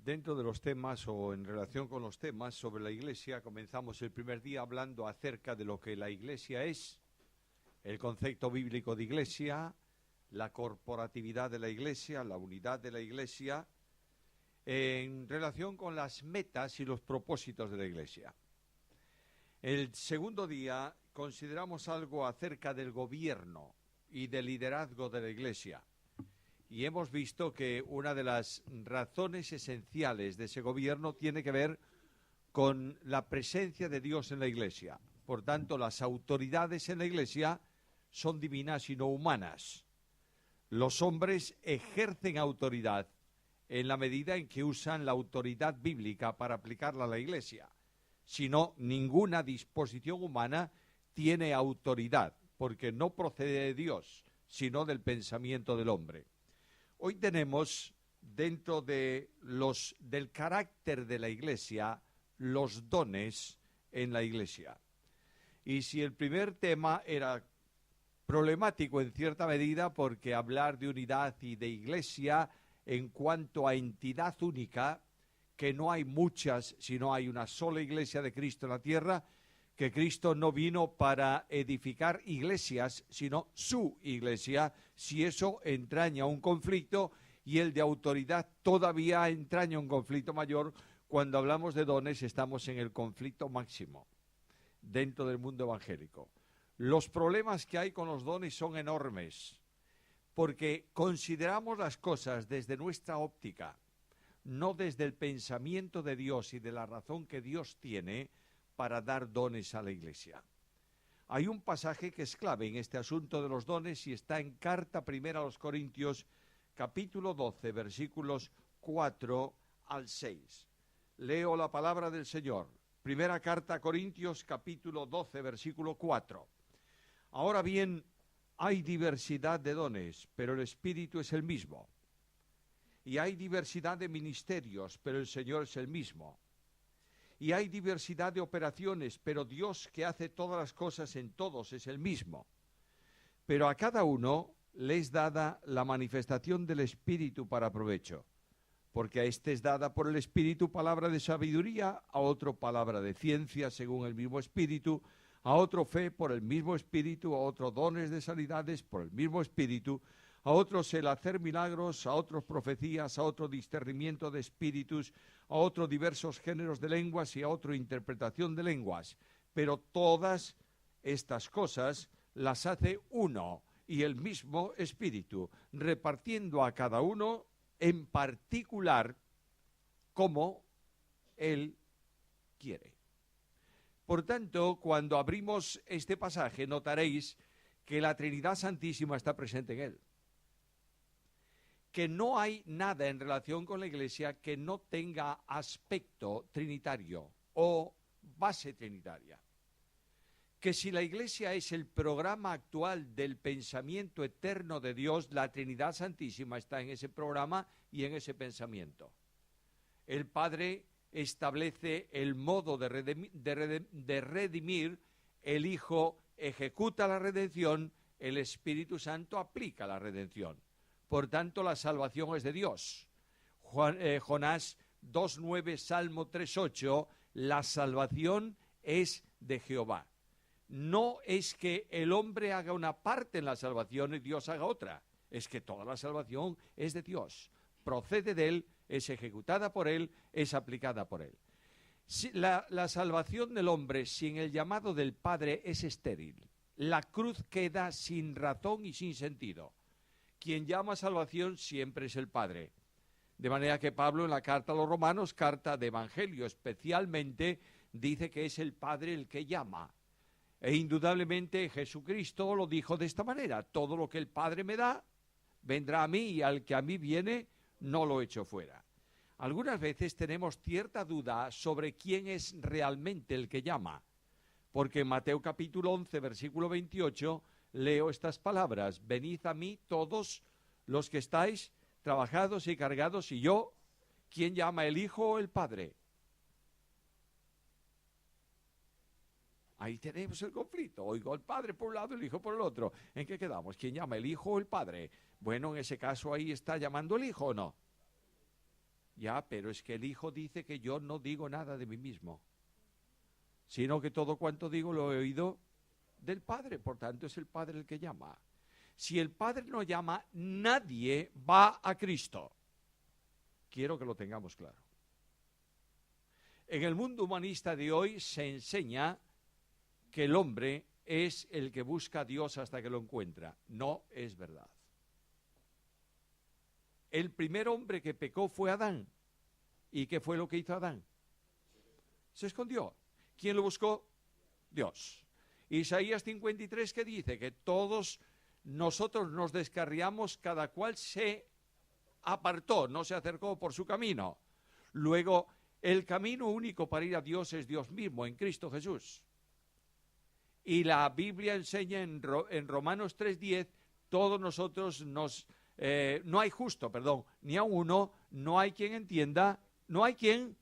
Dentro de los temas o en relación con los temas sobre la Iglesia, comenzamos el primer día hablando acerca de lo que la Iglesia es, el concepto bíblico de Iglesia, la corporatividad de la Iglesia, la unidad de la Iglesia, en relación con las metas y los propósitos de la Iglesia. El segundo día consideramos algo acerca del gobierno y del liderazgo de la Iglesia. Y hemos visto que una de las razones esenciales de ese gobierno tiene que ver con la presencia de Dios en la Iglesia. Por tanto, las autoridades en la Iglesia son divinas y no humanas. Los hombres ejercen autoridad en la medida en que usan la autoridad bíblica para aplicarla a la Iglesia. Si no, ninguna disposición humana tiene autoridad, porque no procede de Dios, sino del pensamiento del hombre. Hoy tenemos, dentro de del carácter de la Iglesia, los dones en la Iglesia. Y si el primer tema era problemático en cierta medida, porque hablar de unidad y de Iglesia en cuanto a entidad única, que no hay muchas, sino hay una sola Iglesia de Cristo en la tierra, que Cristo no vino para edificar iglesias, sino su Iglesia, si eso entraña un conflicto, y el de autoridad todavía entraña un conflicto mayor. Cuando hablamos de dones estamos en el conflicto máximo dentro del mundo evangélico. Los problemas que hay con los dones son enormes, porque consideramos las cosas desde nuestra óptica, no desde el pensamiento de Dios y de la razón que Dios tiene para dar dones a la Iglesia. Hay un pasaje que es clave en este asunto de los dones y está en carta primera a los Corintios, capítulo 12, versículos 4 al 6. Leo la palabra del Señor. Primera carta a Corintios, capítulo 12, versículo 4. Ahora bien, hay diversidad de dones, pero el Espíritu es el mismo. Y hay diversidad de ministerios, pero el Señor es el mismo. Y hay diversidad de operaciones, pero Dios que hace todas las cosas en todos es el mismo. Pero a cada uno le es dada la manifestación del Espíritu para provecho, porque a este es dada por el Espíritu palabra de sabiduría, a otro palabra de ciencia según el mismo Espíritu, a otro fe por el mismo Espíritu, a otro dones de sanidades por el mismo Espíritu, a otros el hacer milagros, a otros profecías, a otro discernimiento de espíritus, a otros diversos géneros de lenguas y a otro interpretación de lenguas. Pero todas estas cosas las hace uno y el mismo Espíritu, repartiendo a cada uno en particular como Él quiere. Por tanto, cuando abrimos este pasaje, notaréis que la Trinidad Santísima está presente en él. Que no hay nada en relación con la Iglesia que no tenga aspecto trinitario o base trinitaria. Que si la Iglesia es el programa actual del pensamiento eterno de Dios, la Trinidad Santísima está en ese programa y en ese pensamiento. El Padre establece el modo de redimir, el Hijo ejecuta la redención, el Espíritu Santo aplica la redención. Por tanto, la salvación es de Dios. Jonás 2.9, Salmo 3.8, la salvación es de Jehová. No es que el hombre haga una parte en la salvación y Dios haga otra. Es que toda la salvación es de Dios. Procede de Él, es ejecutada por Él, es aplicada por Él. Si la salvación del hombre sin el llamado del Padre es estéril. La cruz queda sin razón y sin sentido. Quien llama salvación siempre es el Padre. De manera que Pablo en la carta a los Romanos, carta de Evangelio especialmente, dice que es el Padre el que llama. E indudablemente Jesucristo lo dijo de esta manera: todo lo que el Padre me da, vendrá a mí, y al que a mí viene, no lo echo fuera. Algunas veces tenemos cierta duda sobre quién es realmente el que llama, porque en Mateo capítulo 11, versículo 28, leo estas palabras: venid a mí todos los que estáis trabajados y cargados, y yo, ¿quién llama, el Hijo o el Padre? Ahí tenemos el conflicto. Oigo al Padre por un lado, el Hijo por el otro. ¿En qué quedamos? ¿Quién llama, el Hijo o el Padre? Bueno, en ese caso ahí está llamando el Hijo, ¿o no? Ya, pero es que el Hijo dice que yo no digo nada de mí mismo, sino que todo cuanto digo lo he oído del Padre, por tanto es el Padre el que llama. Si el Padre no llama, nadie va a Cristo. Quiero que lo tengamos claro. En el mundo humanista de hoy se enseña que el hombre es el que busca a Dios hasta que lo encuentra. No es verdad. El primer hombre que pecó fue Adán. ¿Y qué fue lo que hizo Adán? Se escondió. ¿Quién lo buscó? Dios. Isaías 53, que dice que todos nosotros nos descarriamos, cada cual se apartó, no se acercó por su camino. Luego, el camino único para ir a Dios es Dios mismo, en Cristo Jesús. Y la Biblia enseña en Romanos 3:10, todos nosotros no hay justo, ni a uno, no hay quien entienda, no hay quien,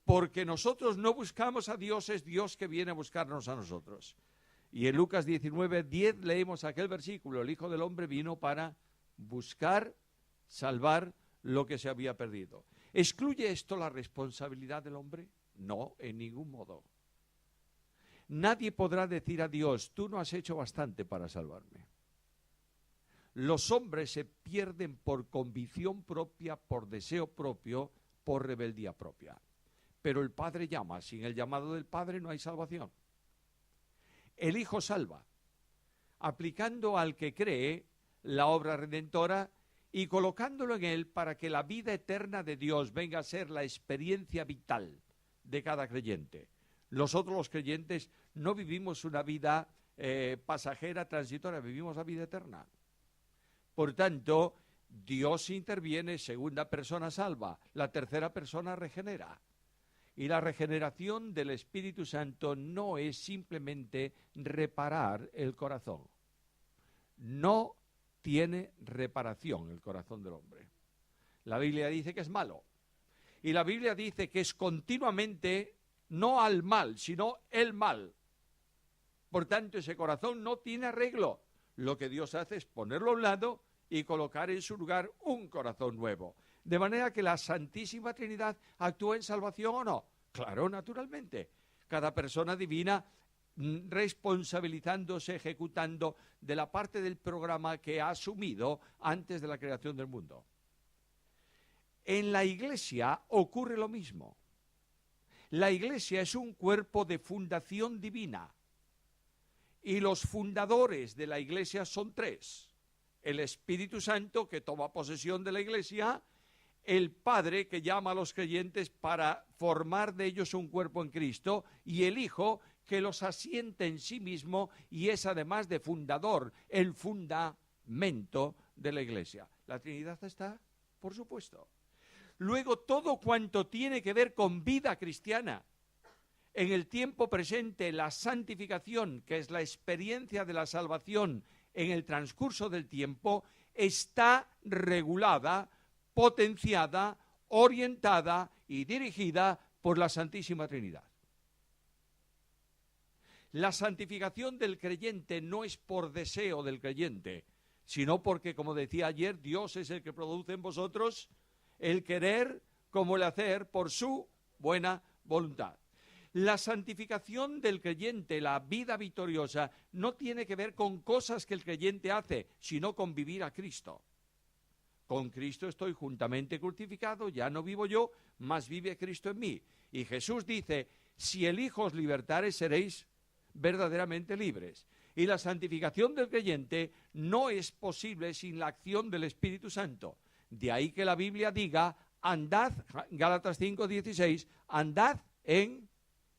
porque nosotros no buscamos a Dios, es Dios que viene a buscarnos a nosotros. Y en Lucas 19:10 leemos aquel versículo, el Hijo del Hombre vino para buscar, salvar lo que se había perdido. ¿Excluye esto la responsabilidad del hombre? No, en ningún modo. Nadie podrá decir a Dios, tú no has hecho bastante para salvarme. Los hombres se pierden por convicción propia, por deseo propio, por rebeldía propia. Pero el Padre llama, sin el llamado del Padre no hay salvación. El Hijo salva, aplicando al que cree la obra redentora y colocándolo en él para que la vida eterna de Dios venga a ser la experiencia vital de cada creyente. Nosotros los creyentes no vivimos una vida pasajera, transitoria, vivimos la vida eterna. Por tanto, Dios interviene, segunda persona salva, la tercera persona regenera. Y la regeneración del Espíritu Santo no es simplemente reparar el corazón. No tiene reparación el corazón del hombre. La Biblia dice que es malo. Y la Biblia dice que es continuamente, no al mal, sino el mal. Por tanto, ese corazón no tiene arreglo. Lo que Dios hace es ponerlo a un lado y colocar en su lugar un corazón nuevo. De manera que la Santísima Trinidad actúa en salvación o no. Claro, naturalmente. Cada persona divina responsabilizándose, ejecutando de la parte del programa que ha asumido antes de la creación del mundo. En la Iglesia ocurre lo mismo. La Iglesia es un cuerpo de fundación divina. Y los fundadores de la Iglesia son tres. El Espíritu Santo, que toma posesión de la Iglesia, el Padre, que llama a los creyentes para formar de ellos un cuerpo en Cristo, y el Hijo, que los asienta en sí mismo y es además de fundador, el fundamento de la Iglesia. ¿La Trinidad está? Por supuesto. Luego, todo cuanto tiene que ver con vida cristiana, en el tiempo presente, la santificación, que es la experiencia de la salvación en el transcurso del tiempo, está regulada, potenciada, orientada y dirigida por la Santísima Trinidad. La santificación del creyente no es por deseo del creyente, sino porque, como decía ayer, Dios es el que produce en vosotros el querer como el hacer por su buena voluntad. La santificación del creyente, la vida victoriosa, no tiene que ver con cosas que el creyente hace, sino con vivir a Cristo. Con Cristo estoy juntamente crucificado, ya no vivo yo, mas vive Cristo en mí. Y Jesús dice, si el Hijo os libertare, seréis verdaderamente libres. Y la santificación del creyente no es posible sin la acción del Espíritu Santo. De ahí que la Biblia diga, andad, Gálatas 5:16, andad en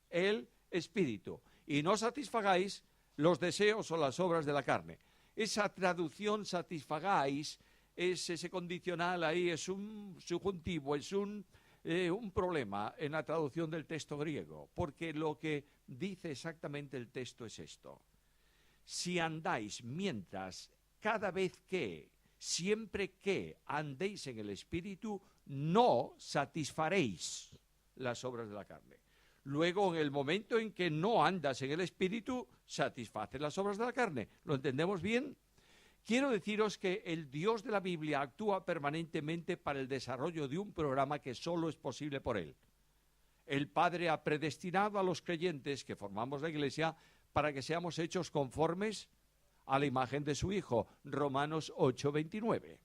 el Espíritu, y no satisfagáis los deseos o las obras de la carne. Esa traducción satisfagáis, es ese condicional ahí, es un subjuntivo, es un problema en la traducción del texto griego, porque lo que dice exactamente el texto es esto. Si andáis mientras, cada vez que, siempre que andéis en el Espíritu, no satisfaréis las obras de la carne. Luego, en el momento en que no andas en el Espíritu, satisfaces las obras de la carne. ¿Lo entendemos bien? Quiero deciros que el Dios de la Biblia actúa permanentemente para el desarrollo de un programa que solo es posible por Él. El Padre ha predestinado a los creyentes que formamos la Iglesia para que seamos hechos conformes a la imagen de su Hijo. Romanos 8:29.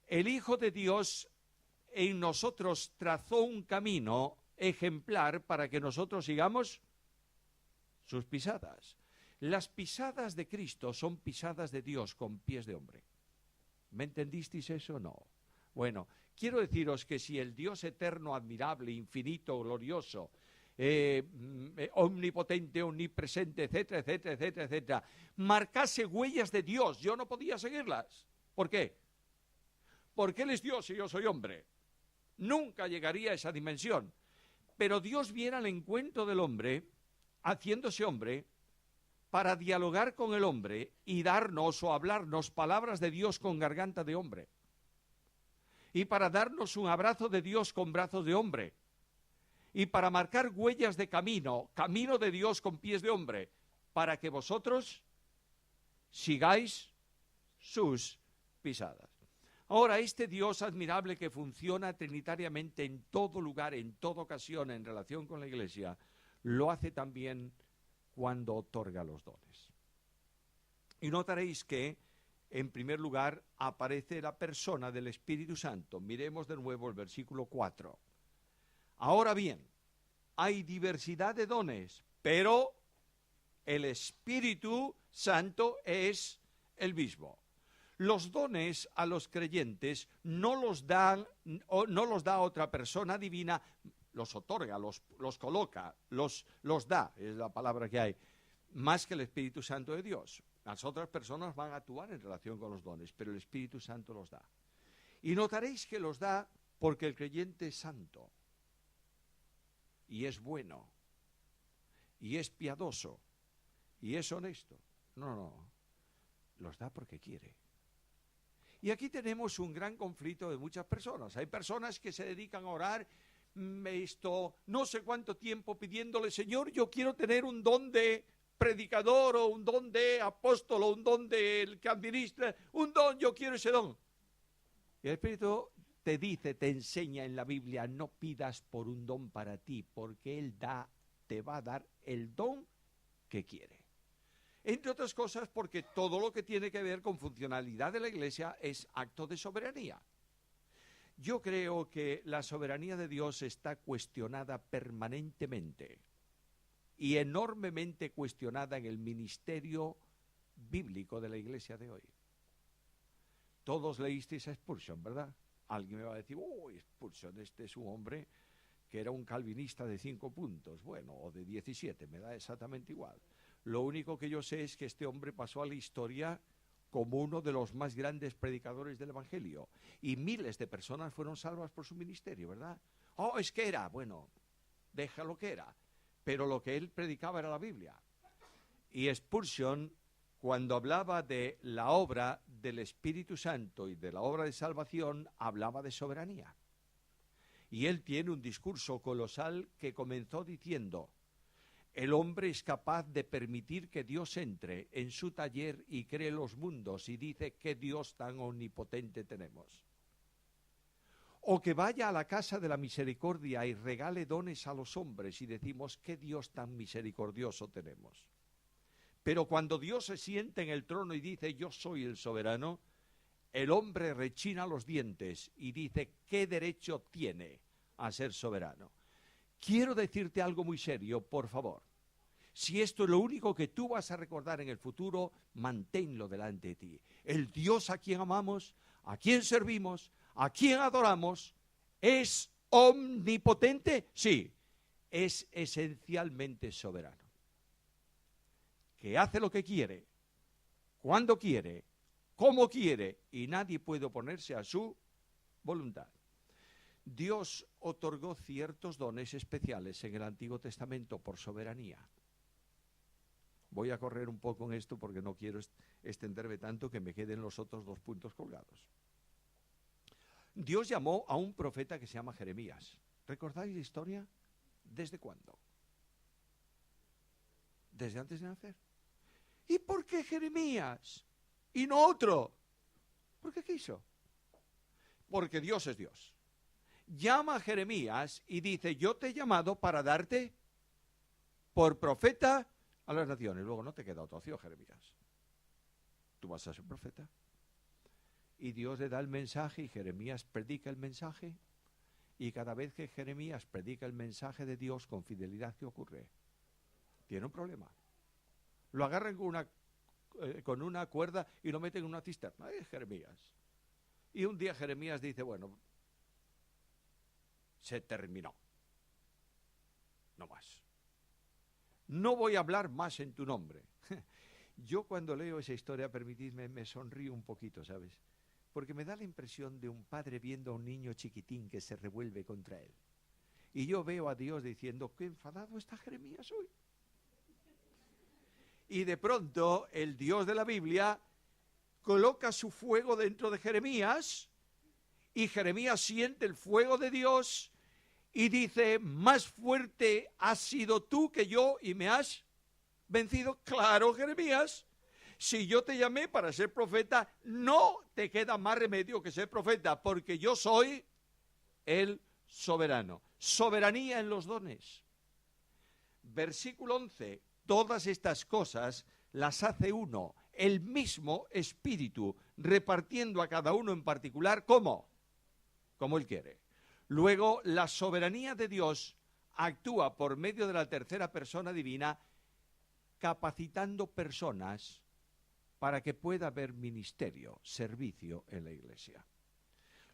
El Hijo de Dios en nosotros trazó un camino ejemplar para que nosotros sigamos sus pisadas. Las pisadas de Cristo son pisadas de Dios con pies de hombre. ¿Me entendisteis eso o no? Bueno, quiero deciros que si el Dios eterno, admirable, infinito, glorioso, omnipotente, omnipresente, etcétera, etcétera, etcétera, etcétera, marcase huellas de Dios, yo no podía seguirlas. ¿Por qué? Porque Él es Dios y yo soy hombre. Nunca llegaría a esa dimensión. Pero Dios viene al encuentro del hombre, haciéndose hombre, para dialogar con el hombre y darnos o hablarnos palabras de Dios con garganta de hombre. Y para darnos un abrazo de Dios con brazos de hombre. Y para marcar huellas de camino, camino de Dios con pies de hombre, para que vosotros sigáis sus pisadas. Ahora, este Dios admirable que funciona trinitariamente en todo lugar, en toda ocasión, en relación con la Iglesia, lo hace también cuando otorga los dones. Y notaréis que, en primer lugar, aparece la persona del Espíritu Santo. Miremos de nuevo el versículo 4. Ahora bien, hay diversidad de dones, pero el Espíritu Santo es el mismo. Los dones a los creyentes no los da otra persona divina, los otorga, los coloca, los da, es la palabra que hay, más que el Espíritu Santo de Dios. Las otras personas van a actuar en relación con los dones, pero el Espíritu Santo los da. Y notaréis que los da porque el creyente es santo, y es bueno, y es piadoso, y es honesto. No, los da porque quiere. Y aquí tenemos un gran conflicto de muchas personas. Hay personas que se dedican a orar no sé cuánto tiempo pidiéndole, Señor, yo quiero tener un don de predicador o un don de apóstol o un don del que administra, un don, yo quiero ese don. Y el Espíritu te dice, te enseña en la Biblia, no pidas por un don para ti, porque Él te va a dar el don que quiere. Entre otras cosas porque todo lo que tiene que ver con funcionalidad de la Iglesia es acto de soberanía. Yo creo que la soberanía de Dios está cuestionada permanentemente y enormemente cuestionada en el ministerio bíblico de la Iglesia de hoy. Todos leísteis a Spurgeon, ¿verdad? Alguien me va a decir, Spurgeon, este es un hombre que era un calvinista de 5 puntos, bueno, o de 17, me da exactamente igual. Lo único que yo sé es que este hombre pasó a la historia como uno de los más grandes predicadores del Evangelio. Y miles de personas fueron salvas por su ministerio, ¿verdad? Es que era, bueno, deja lo que era. Pero lo que él predicaba era la Biblia. Y Spurgeon, cuando hablaba de la obra del Espíritu Santo y de la obra de salvación, hablaba de soberanía. Y él tiene un discurso colosal que comenzó diciendo: el hombre es capaz de permitir que Dios entre en su taller y cree los mundos, y dice, ¿qué Dios tan omnipotente tenemos? O que vaya a la casa de la misericordia y regale dones a los hombres, y decimos, ¿qué Dios tan misericordioso tenemos? Pero cuando Dios se siente en el trono y dice, yo soy el soberano, el hombre rechina los dientes y dice, ¿qué derecho tiene a ser soberano? Quiero decirte algo muy serio, por favor. Si esto es lo único que tú vas a recordar en el futuro, manténlo delante de ti. El Dios a quien amamos, a quien servimos, a quien adoramos, ¿es omnipotente? Sí, es esencialmente soberano. Que hace lo que quiere, cuando quiere, cómo quiere, y nadie puede oponerse a su voluntad. Dios otorgó ciertos dones especiales en el Antiguo Testamento por soberanía. Voy a correr un poco en esto porque no quiero extenderme tanto que me queden los otros 2 puntos colgados. Dios llamó a un profeta que se llama Jeremías. ¿Recordáis la historia? ¿Desde cuándo? Desde antes de nacer. ¿Y por qué Jeremías? y no otro. ¿Por qué quiso? Porque Dios es Dios. Llama a Jeremías y dice, yo te he llamado para darte por profeta a las naciones. Luego no te queda otra opción, Jeremías. Tú vas a ser profeta. Y Dios le da el mensaje y Jeremías predica el mensaje. Y cada vez que Jeremías predica el mensaje de Dios con fidelidad, ¿qué ocurre? Tiene un problema. Lo agarran con una cuerda y lo meten en una cisterna. Es Jeremías. Y un día Jeremías dice, bueno, se terminó. No más. No voy a hablar más en tu nombre. Yo cuando leo esa historia, permitidme, me sonrío un poquito, ¿sabes? Porque me da la impresión de un padre viendo a un niño chiquitín que se revuelve contra él. Y yo veo a Dios diciendo, qué enfadado está Jeremías hoy. Y de pronto el Dios de la Biblia coloca su fuego dentro de Jeremías y Jeremías siente el fuego de Dios y dice, más fuerte has sido tú que yo y me has vencido. Claro, Jeremías, si yo te llamé para ser profeta, no te queda más remedio que ser profeta, porque yo soy el soberano. Soberanía en los dones. Versículo 11. Todas estas cosas las hace uno, el mismo Espíritu, repartiendo a cada uno en particular, ¿cómo? Como Él quiere. Luego, la soberanía de Dios actúa por medio de la tercera persona divina, capacitando personas para que pueda haber ministerio, servicio en la iglesia.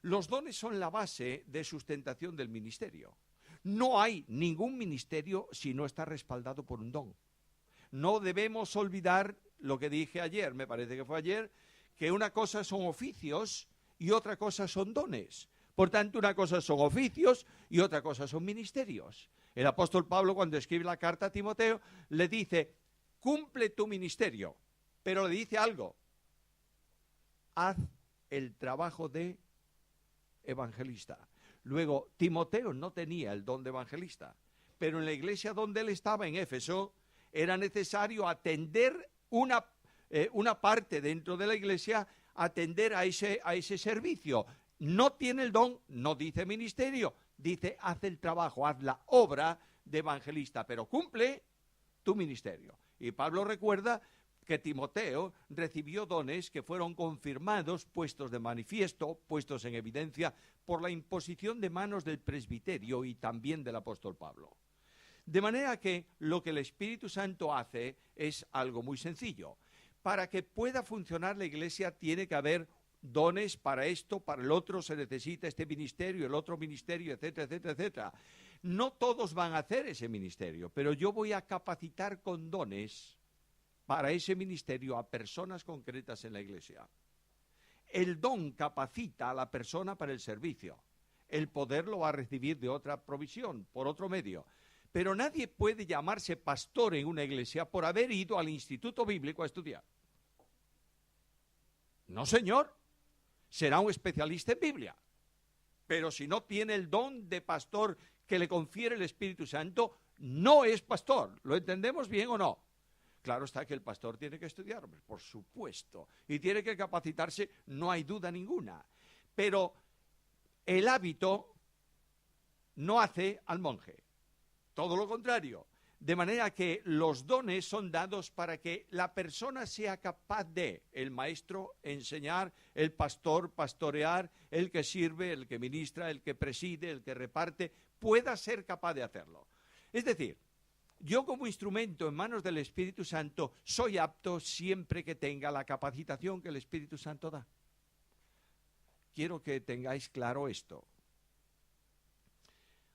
Los dones son la base de sustentación del ministerio. No hay ningún ministerio si no está respaldado por un don. No debemos olvidar lo que dije ayer, me parece que fue ayer, que una cosa son oficios y otra cosa son dones. Por tanto, una cosa son oficios y otra cosa son ministerios. El apóstol Pablo, cuando escribe la carta a Timoteo, le dice, cumple tu ministerio, pero le dice algo, haz el trabajo de evangelista. Luego, Timoteo no tenía el don de evangelista, pero en la iglesia donde él estaba, en Éfeso, era necesario atender una parte dentro de la iglesia, atender a ese servicio. No tiene el don, no dice ministerio, dice haz el trabajo, haz la obra de evangelista, pero cumple tu ministerio. Y Pablo recuerda que Timoteo recibió dones que fueron confirmados, puestos de manifiesto, puestos en evidencia por la imposición de manos del presbiterio y también del apóstol Pablo. De manera que lo que el Espíritu Santo hace es algo muy sencillo. Para que pueda funcionar la iglesia tiene que haber dones para esto, para el otro se necesita este ministerio, el otro ministerio, etcétera, etcétera, etcétera. No todos van a hacer ese ministerio, pero yo voy a capacitar con dones para ese ministerio a personas concretas en la iglesia. El don capacita a la persona para el servicio. El poder lo va a recibir de otra provisión, por otro medio. Pero nadie puede llamarse pastor en una iglesia por haber ido al instituto bíblico a estudiar. No, señor. Será un especialista en Biblia. Pero si no tiene el don de pastor que le confiere el Espíritu Santo, no es pastor. ¿Lo entendemos bien o no? Claro está que el pastor tiene que estudiar, por supuesto. Y tiene que capacitarse, no hay duda ninguna. Pero el hábito no hace al monje. Todo lo contrario. De manera que los dones son dados para que la persona sea capaz de, el maestro, enseñar, el pastor, pastorear, el que sirve, el que ministra, el que preside, el que reparte, pueda ser capaz de hacerlo. Es decir, yo como instrumento en manos del Espíritu Santo soy apto siempre que tenga la capacitación que el Espíritu Santo da. Quiero que tengáis claro esto.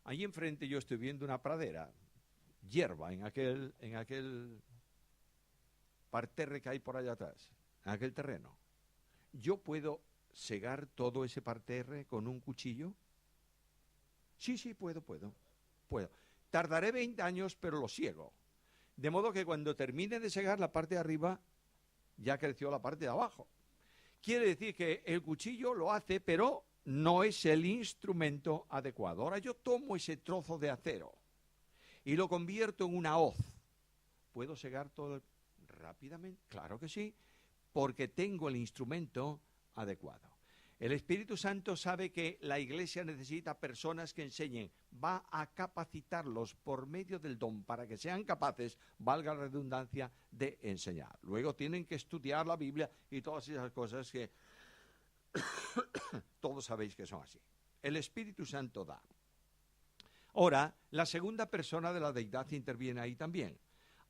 Ahí enfrente yo estoy viendo una pradera, hierba en aquel parterre que hay por allá atrás, en aquel terreno. ¿Yo puedo segar todo ese parterre con un cuchillo? Sí, puedo. Tardaré 20 años, pero lo siego. De modo que cuando termine de segar la parte de arriba, ya creció la parte de abajo. Quiere decir que el cuchillo lo hace, pero no es el instrumento adecuado. Ahora yo tomo ese trozo de acero y lo convierto en una hoz. ¿Puedo segar todo rápidamente? Claro que sí, porque tengo el instrumento adecuado. El Espíritu Santo sabe que la Iglesia necesita personas que enseñen, va a capacitarlos por medio del don para que sean capaces, valga la redundancia, de enseñar. Luego tienen que estudiar la Biblia y todas esas cosas que todos sabéis que son así. El Espíritu Santo da. Ahora, la segunda persona de la deidad interviene ahí también.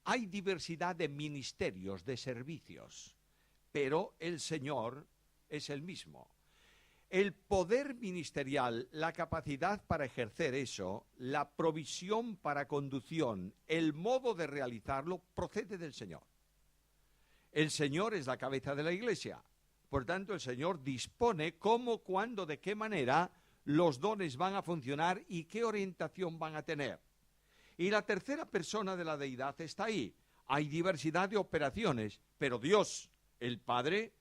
Hay diversidad de ministerios, de servicios, pero el Señor es el mismo. El poder ministerial, la capacidad para ejercer eso, la provisión para conducción, el modo de realizarlo, procede del Señor. El Señor es la cabeza de la Iglesia. Por tanto, el Señor dispone cómo, cuándo, de qué manera los dones van a funcionar y qué orientación van a tener. Y la tercera persona de la deidad está ahí. Hay diversidad de operaciones, pero Dios, el Padre,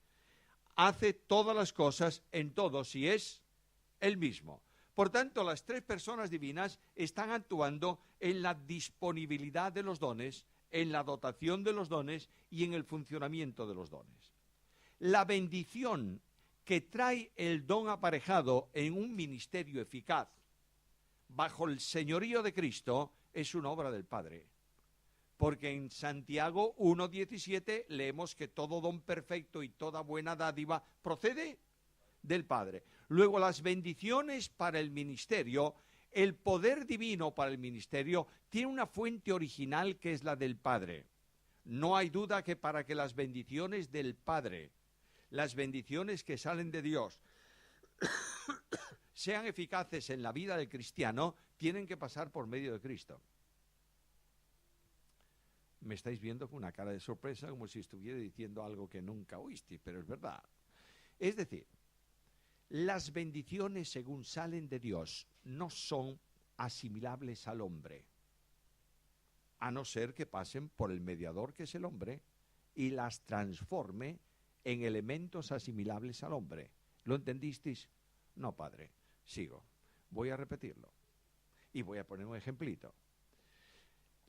hace todas las cosas en todos y es el mismo. Por tanto, las tres personas divinas están actuando en la disponibilidad de los dones, en la dotación de los dones y en el funcionamiento de los dones. La bendición que trae el don aparejado en un ministerio eficaz bajo el señorío de Cristo es una obra del Padre. Porque en Santiago 1:17 leemos que todo don perfecto y toda buena dádiva procede del Padre. Luego, las bendiciones para el ministerio, el poder divino para el ministerio, tiene una fuente original que es la del Padre. No hay duda que para que las bendiciones del Padre, las bendiciones que salen de Dios, sean eficaces en la vida del cristiano, tienen que pasar por medio de Cristo. Me estáis viendo con una cara de sorpresa, como si estuviera diciendo algo que nunca oíste, pero es verdad. Es decir, las bendiciones según salen de Dios no son asimilables al hombre, a no ser que pasen por el mediador que es el hombre y las transforme en elementos asimilables al hombre. ¿Lo entendisteis? No, padre. Sigo. Voy a repetirlo. Y voy a poner un ejemplito.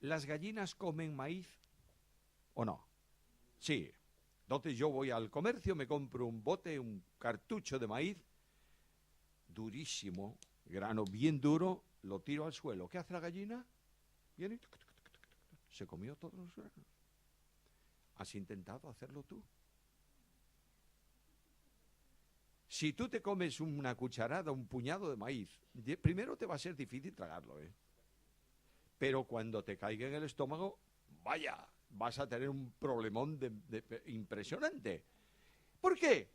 ¿Las gallinas comen maíz o no? Sí. Entonces yo voy al comercio, me compro un bote, un cartucho de maíz, durísimo, grano bien duro, lo tiro al suelo. ¿Qué hace la gallina? Viene y se comió todos los granos. ¿Has intentado hacerlo tú? Si tú te comes una cucharada, un puñado de maíz, primero te va a ser difícil tragarlo, pero cuando te caiga en el estómago, vaya, vas a tener un problemón impresionante. ¿Por qué?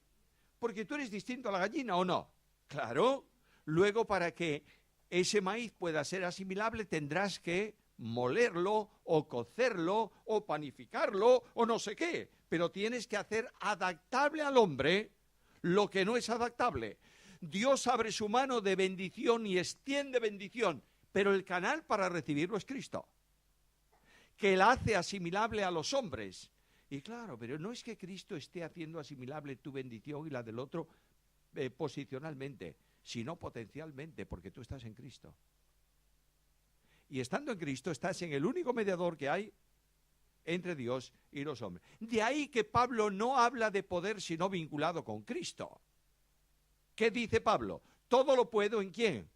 Porque tú eres distinto a la gallina, ¿o no? Claro. Luego, para que ese maíz pueda ser asimilable, tendrás que molerlo, o cocerlo, o panificarlo, o no sé qué. Pero tienes que hacer adaptable al hombre lo que no es adaptable. Dios abre su mano de bendición y extiende bendición, pero el canal para recibirlo es Cristo, que la hace asimilable a los hombres. Y claro, pero no es que Cristo esté haciendo asimilable tu bendición y la del otro posicionalmente, sino potencialmente, porque tú estás en Cristo. Y estando en Cristo estás en el único mediador que hay entre Dios y los hombres. De ahí que Pablo no habla de poder sino vinculado con Cristo. ¿Qué dice Pablo? Todo lo puedo ¿en quién?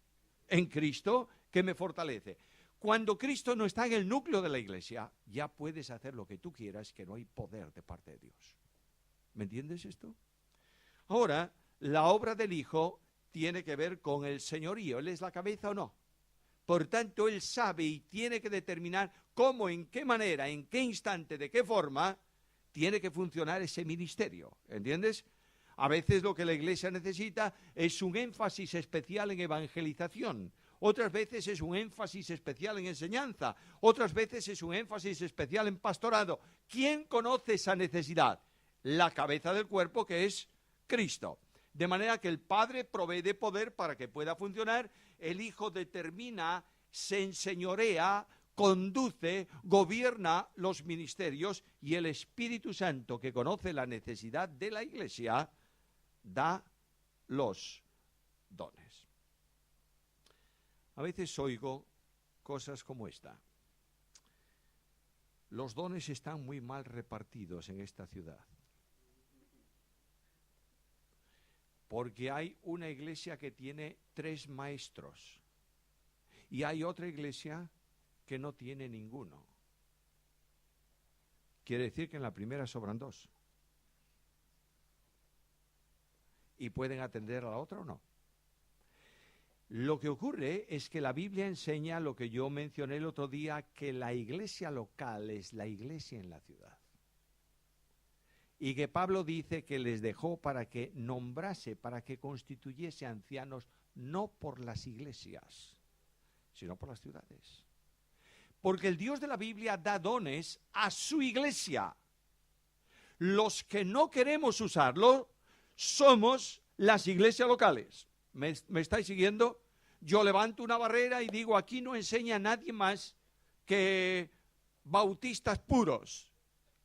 En Cristo, que me fortalece. Cuando Cristo no está en el núcleo de la iglesia, ya puedes hacer lo que tú quieras, que no hay poder de parte de Dios. ¿Me entiendes esto? Ahora, la obra del Hijo tiene que ver con el señorío. ¿Él es la cabeza o no? Por tanto, Él sabe y tiene que determinar cómo, en qué manera, en qué instante, de qué forma tiene que funcionar ese ministerio. ¿Entiendes? A veces lo que la iglesia necesita es un énfasis especial en evangelización. Otras veces es un énfasis especial en enseñanza. Otras veces es un énfasis especial en pastorado. ¿Quién conoce esa necesidad? La cabeza del cuerpo, que es Cristo. De manera que el Padre provee de poder para que pueda funcionar, el Hijo determina, se enseñorea, conduce, gobierna los ministerios, y el Espíritu Santo, que conoce la necesidad de la iglesia, da los dones. A veces oigo cosas como esta. Los dones están muy mal repartidos en esta ciudad. Porque hay una iglesia que tiene 3 maestros y hay otra iglesia que no tiene ninguno. Quiere decir que en la primera sobran 2. ¿Y pueden atender a la otra o no? Lo que ocurre es que la Biblia enseña lo que yo mencioné el otro día, que la iglesia local es la iglesia en la ciudad. Y que Pablo dice que les dejó para que nombrase, para que constituyese ancianos, no por las iglesias, sino por las ciudades. Porque el Dios de la Biblia da dones a su iglesia. Los que no queremos usarlo somos las iglesias locales. ¿Me estáis siguiendo? Yo levanto una barrera y digo, aquí no enseña nadie más que bautistas puros.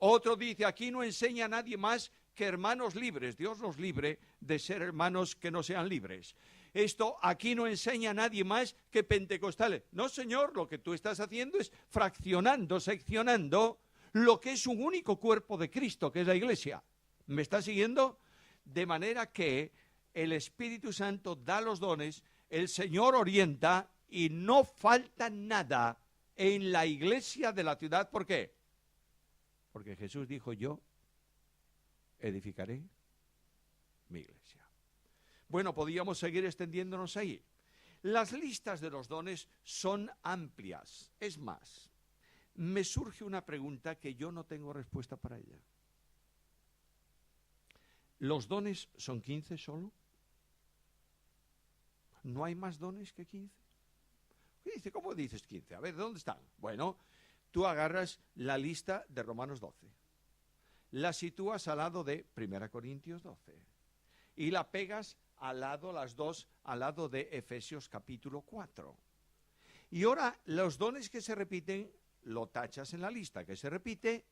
Otro dice, aquí no enseña nadie más que hermanos libres. Dios nos libre de ser hermanos que no sean libres. Esto aquí no enseña nadie más que pentecostales. No, Señor, lo que tú estás haciendo es fraccionando, seccionando lo que es un único cuerpo de Cristo, que es la iglesia. ¿Me está siguiendo? De manera que el Espíritu Santo da los dones, el Señor orienta y no falta nada en la iglesia de la ciudad. ¿Por qué? Porque Jesús dijo, yo edificaré mi iglesia. Bueno, podríamos seguir extendiéndonos ahí. Las listas de los dones son amplias. Es más, me surge una pregunta que yo no tengo respuesta para ella. ¿Los dones son 15 solo? ¿No hay más dones que 15? ¿Qué dice? ¿Cómo dices 15? A ver, ¿dónde están? Bueno, tú agarras la lista de Romanos 12, la sitúas al lado de 1 Corintios 12 y la pegas al lado, las dos, al lado de Efesios capítulo 4. Y ahora los dones que se repiten, lo tachas en la lista que se repite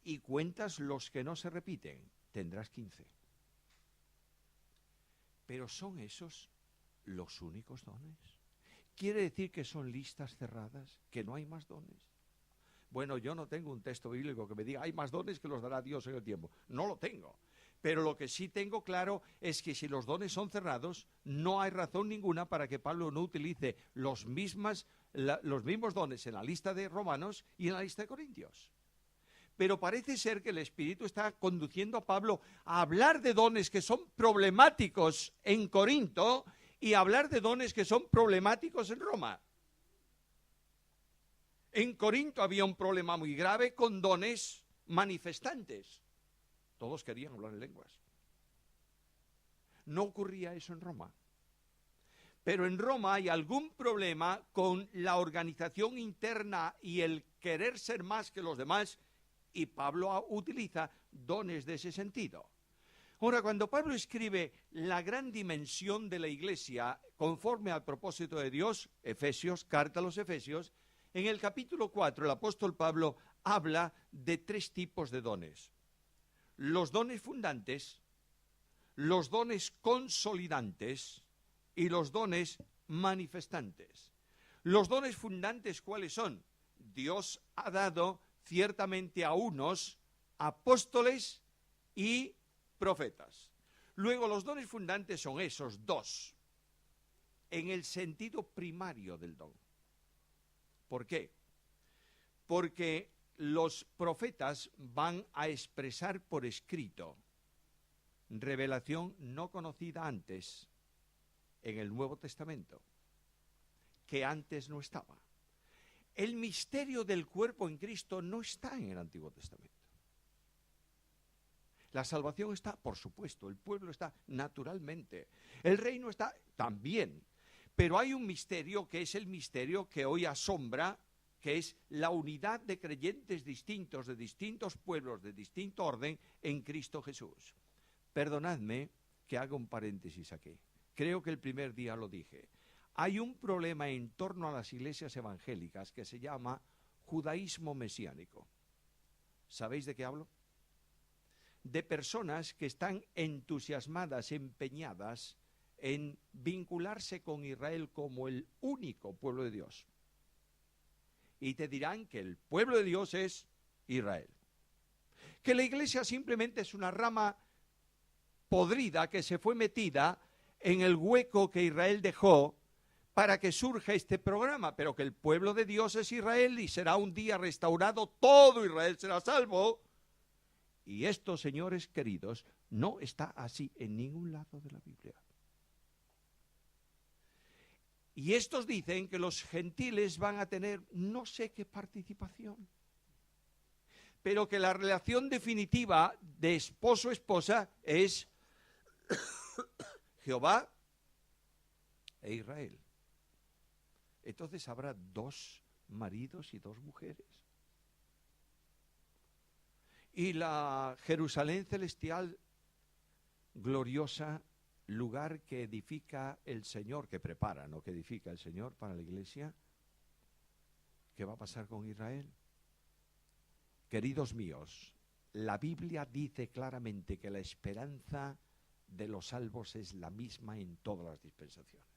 y cuentas los que no se repiten. Tendrás 15. Pero ¿son esos los únicos dones? ¿Quiere decir que son listas cerradas, que no hay más dones? Bueno, yo no tengo un texto bíblico que me diga, hay más dones que los dará Dios en el tiempo. No lo tengo. Pero lo que sí tengo claro es que si los dones son cerrados, no hay razón ninguna para que Pablo no utilice los mismos dones en la lista de Romanos y en la lista de Corintios. Pero parece ser que el Espíritu está conduciendo a Pablo a hablar de dones que son problemáticos en Corinto y a hablar de dones que son problemáticos en Roma. En Corinto había un problema muy grave con dones manifestantes. Todos querían hablar en lenguas. No ocurría eso en Roma. Pero en Roma hay algún problema con la organización interna y el querer ser más que los demás, y Pablo utiliza dones de ese sentido. Ahora, cuando Pablo escribe la gran dimensión de la iglesia conforme al propósito de Dios, Efesios, carta a los Efesios, en el capítulo 4 el apóstol Pablo habla de 3 tipos de dones. Los dones fundantes, los dones consolidantes y los dones manifestantes. Los dones fundantes, ¿cuáles son? Dios ha dado ciertamente a unos apóstoles y profetas. Luego los dones fundantes son esos 2, en el sentido primario del don. ¿Por qué? Porque los profetas van a expresar por escrito revelación no conocida antes en el Nuevo Testamento, que antes no estaba. El misterio del cuerpo en Cristo no está en el Antiguo Testamento. La salvación está, por supuesto, el pueblo está naturalmente, el reino está también, pero hay un misterio que es el misterio que hoy asombra, que es la unidad de creyentes distintos, de distintos pueblos, de distinto orden, en Cristo Jesús. Perdonadme que haga un paréntesis aquí. Creo que el primer día lo dije. Hay un problema en torno a las iglesias evangélicas que se llama judaísmo mesiánico. ¿Sabéis de qué hablo? De personas que están entusiasmadas, empeñadas en vincularse con Israel como el único pueblo de Dios. Y te dirán que el pueblo de Dios es Israel. Que la iglesia simplemente es una rama podrida que se fue metida en el hueco que Israel dejó para que surja este programa, pero que el pueblo de Dios es Israel y será un día restaurado, todo Israel será salvo. Y esto, señores queridos, no está así en ningún lado de la Biblia. Y estos dicen que los gentiles van a tener no sé qué participación, pero que la relación definitiva de esposo-esposa es Jehová e Israel. Entonces habrá 2 maridos y 2 mujeres. Y la Jerusalén celestial, gloriosa, lugar que edifica el Señor, que prepara, no que edifica el Señor para la iglesia, ¿qué va a pasar con Israel? Queridos míos, la Biblia dice claramente que la esperanza de los salvos es la misma en todas las dispensaciones.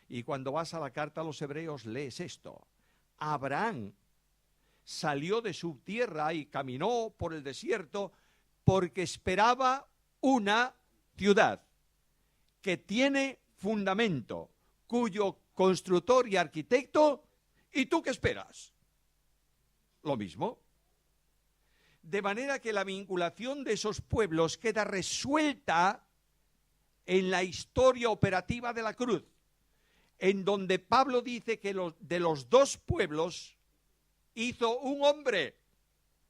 Y cuando vas a la carta a los hebreos lees esto: Abraham salió de su tierra y caminó por el desierto porque esperaba una ciudad que tiene fundamento, cuyo constructor y arquitecto, ¿y tú qué esperas? Lo mismo. De manera que la vinculación de esos pueblos queda resuelta en la historia operativa de la cruz, en donde Pablo dice que de los 2 pueblos hizo un hombre,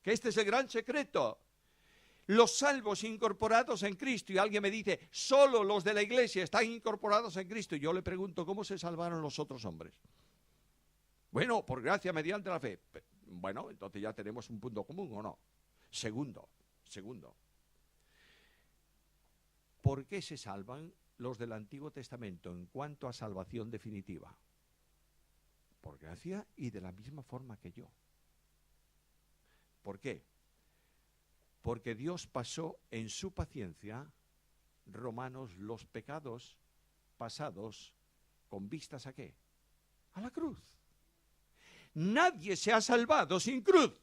que este es el gran secreto. Los salvos incorporados en Cristo, y alguien me dice, solo los de la iglesia están incorporados en Cristo, y yo le pregunto, ¿cómo se salvaron los otros hombres? Bueno, por gracia mediante la fe. Bueno, entonces ya tenemos un punto común, ¿o no? Segundo, ¿por qué se salvan los del Antiguo Testamento en cuanto a salvación definitiva? Por gracia y de la misma forma que yo. ¿Por qué? Porque Dios pasó en su paciencia, Romanos, los pecados pasados con vistas ¿a qué? A la cruz. Nadie se ha salvado sin cruz.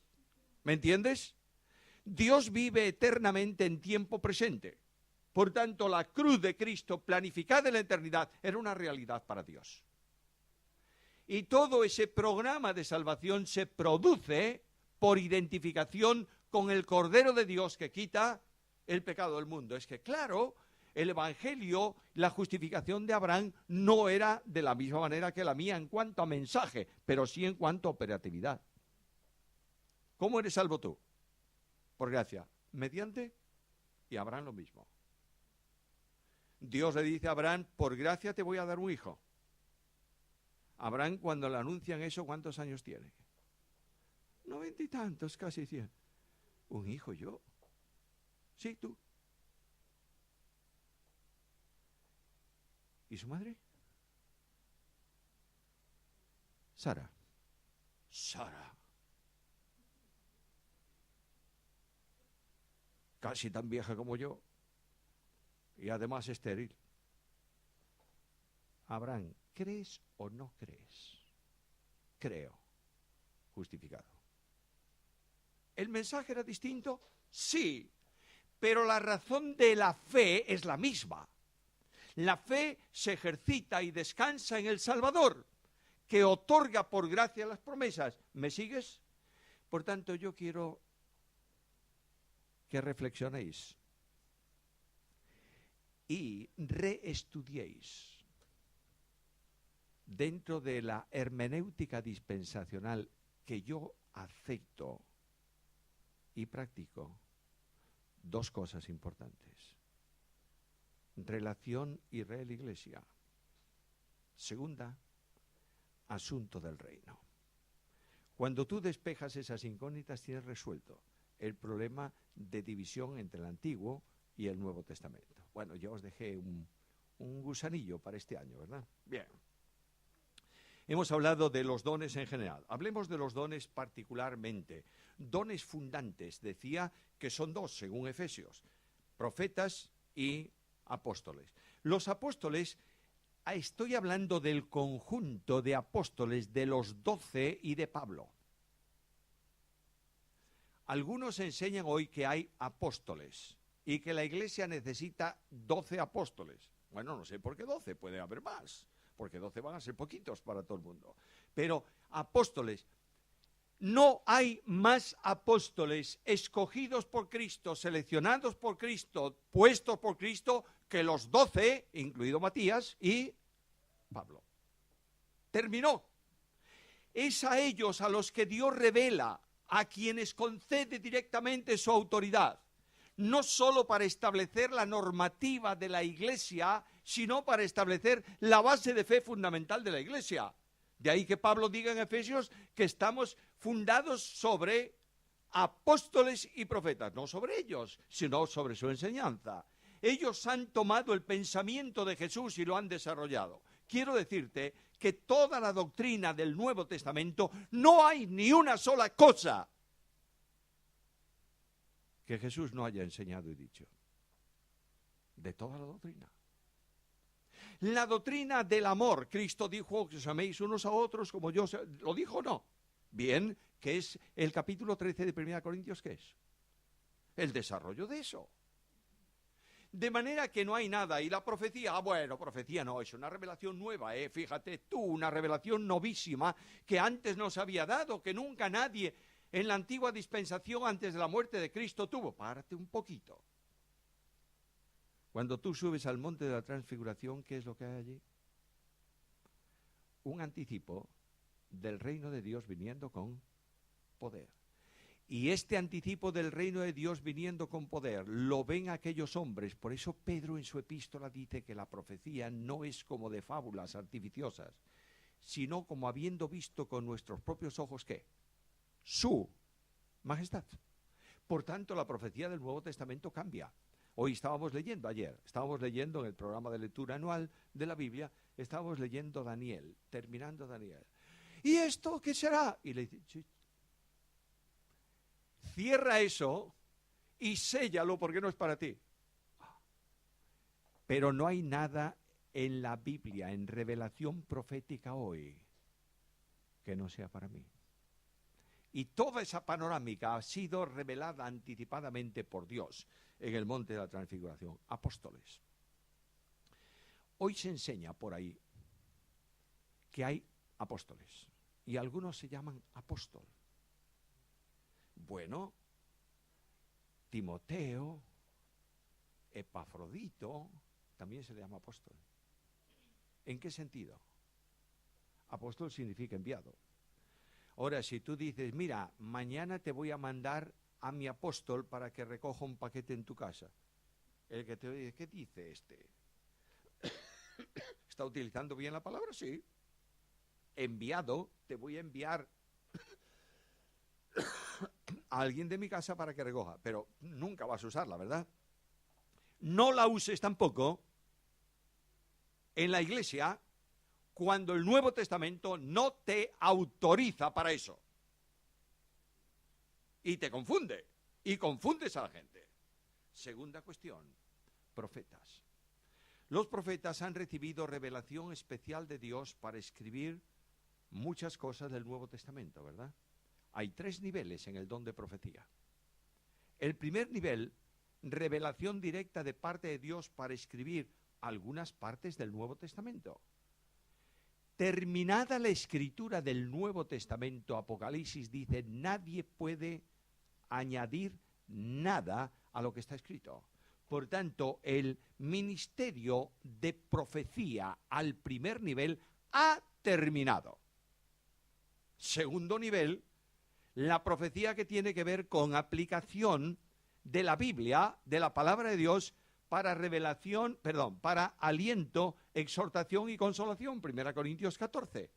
¿Me entiendes? Dios vive eternamente en tiempo presente. Por tanto, la cruz de Cristo planificada en la eternidad era una realidad para Dios. Y todo ese programa de salvación se produce por identificación con el Cordero de Dios que quita el pecado del mundo. Es que, claro, el Evangelio, la justificación de Abraham no era de la misma manera que la mía en cuanto a mensaje, pero sí en cuanto a operatividad. ¿Cómo eres salvo tú? Por gracia, mediante, y Abraham lo mismo. Dios le dice a Abraham, por gracia te voy a dar un hijo. Abraham, cuando le anuncian eso, ¿cuántos años tiene? 90 y tantos, casi 100. ¿Un hijo yo? Sí, tú. ¿Y su madre? Sara. Casi tan vieja como yo. Y además estéril. Abraham, ¿crees o no crees? Creo. Justificado. ¿El mensaje era distinto? Sí, pero la razón de la fe es la misma. La fe se ejercita y descansa en el Salvador, que otorga por gracia las promesas. ¿Me sigues? Por tanto, yo quiero que reflexionéis y reestudiéis dentro de la hermenéutica dispensacional que yo acepto y practico 2 cosas importantes: relación Israel-Iglesia. Segunda, asunto del reino. Cuando tú despejas esas incógnitas, tienes resuelto el problema de división entre el Antiguo y el Nuevo Testamento. Bueno, yo os dejé un gusanillo para este año, ¿verdad? Bien. Hemos hablado de los dones en general. Hablemos de los dones particularmente. Dones fundantes, decía que son 2, según Efesios: profetas y apóstoles. Los apóstoles, estoy hablando del conjunto de apóstoles de los 12 y de Pablo. Algunos enseñan hoy que hay apóstoles. y que la iglesia necesita 12 apóstoles. Bueno, no sé por qué 12, puede haber más, porque 12 van a ser poquitos para todo el mundo. Pero apóstoles, no hay más apóstoles escogidos por Cristo, seleccionados por Cristo, puestos por Cristo, que los 12, incluido Matías y Pablo. Terminó. Es a ellos a los que Dios revela, a quienes concede directamente su autoridad, no solo para establecer la normativa de la iglesia, sino para establecer la base de fe fundamental de la iglesia. De ahí que Pablo diga en Efesios que estamos fundados sobre apóstoles y profetas, no sobre ellos, sino sobre su enseñanza. Ellos han tomado el pensamiento de Jesús y lo han desarrollado. Quiero decirte que toda la doctrina del Nuevo Testamento, no hay ni una sola cosa que Jesús no haya enseñado y dicho. De toda la doctrina. La doctrina del amor, Cristo dijo que os améis unos a otros como yo, ¿lo dijo o no? Bien, que es el capítulo 13 de 1 Corintios, ¿qué es? El desarrollo de eso. De manera que no hay nada, y la profecía, bueno, profecía no, es una revelación nueva, fíjate tú, una revelación novísima que antes no se había dado, que nunca nadie en la antigua dispensación antes de la muerte de Cristo tuvo. Párate un poquito. Cuando tú subes al monte de la transfiguración, ¿qué es lo que hay allí? Un anticipo del reino de Dios viniendo con poder. Y este anticipo del reino de Dios viniendo con poder lo ven aquellos hombres. Por eso Pedro en su epístola dice que la profecía no es como de fábulas artificiosas, sino como habiendo visto con nuestros propios ojos, ¿qué? Su majestad. Por tanto, la profecía del Nuevo Testamento cambia. Hoy ayer estábamos leyendo en el programa de lectura anual de la Biblia, estábamos leyendo Daniel, terminando Daniel. ¿Y esto qué será? Y le dice, cierra eso y séllalo porque no es para ti. Pero no hay nada en la Biblia, en revelación profética hoy, que no sea para mí. Y toda esa panorámica ha sido revelada anticipadamente por Dios en el monte de la transfiguración. Apóstoles. Hoy se enseña por ahí que hay apóstoles y algunos se llaman apóstol. Bueno, Timoteo, Epafrodito, también se le llama apóstol. ¿En qué sentido? Apóstol significa enviado. Ahora, si tú dices, mira, mañana te voy a mandar a mi apóstol para que recoja un paquete en tu casa. El que te dice, ¿qué dice este? ¿Está utilizando bien la palabra? Sí. Enviado, te voy a enviar a alguien de mi casa para que recoja, pero nunca vas a usarla, ¿verdad? No la uses tampoco en la iglesia cuando el Nuevo Testamento no te autoriza para eso. Y te confunde, y confundes a la gente. Segunda cuestión, profetas. Los profetas han recibido revelación especial de Dios para escribir muchas cosas del Nuevo Testamento, ¿verdad? Hay 3 niveles en el don de profecía. El primer nivel, revelación directa de parte de Dios para escribir algunas partes del Nuevo Testamento. Terminada la escritura del Nuevo Testamento, Apocalipsis dice, nadie puede añadir nada a lo que está escrito. Por tanto, el ministerio de profecía al primer nivel ha terminado. Segundo nivel, la profecía que tiene que ver con aplicación de la Biblia, de la palabra de Dios, para para aliento, exhortación y consolación, 1 Corintios 14.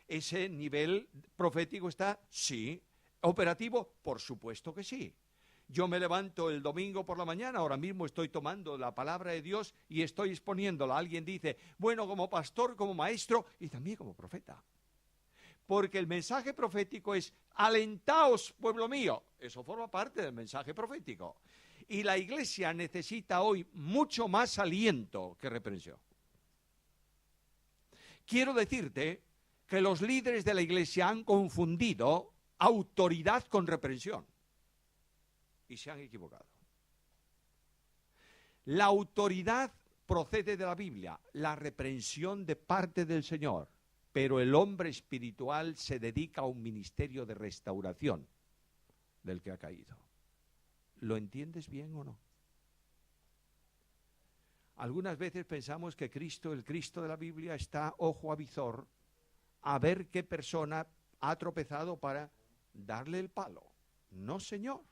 ¿Ese nivel profético está? Sí. ¿Operativo? Por supuesto que sí. Yo me levanto el domingo por la mañana, ahora mismo estoy tomando la palabra de Dios y estoy exponiéndola. Alguien dice, bueno, como pastor, como maestro y también como profeta. Porque el mensaje profético es, alentaos, pueblo mío. Eso forma parte del mensaje profético. Y la iglesia necesita hoy mucho más aliento que reprensión. Quiero decirte que los líderes de la iglesia han confundido autoridad con reprensión. Y se han equivocado. La autoridad procede de la Biblia, la reprensión de parte del Señor, pero el hombre espiritual se dedica a un ministerio de restauración del que ha caído. ¿Lo entiendes bien o no? Algunas veces pensamos que Cristo, el Cristo de la Biblia, está ojo a visor a ver qué persona ha tropezado para darle el palo. No, señor.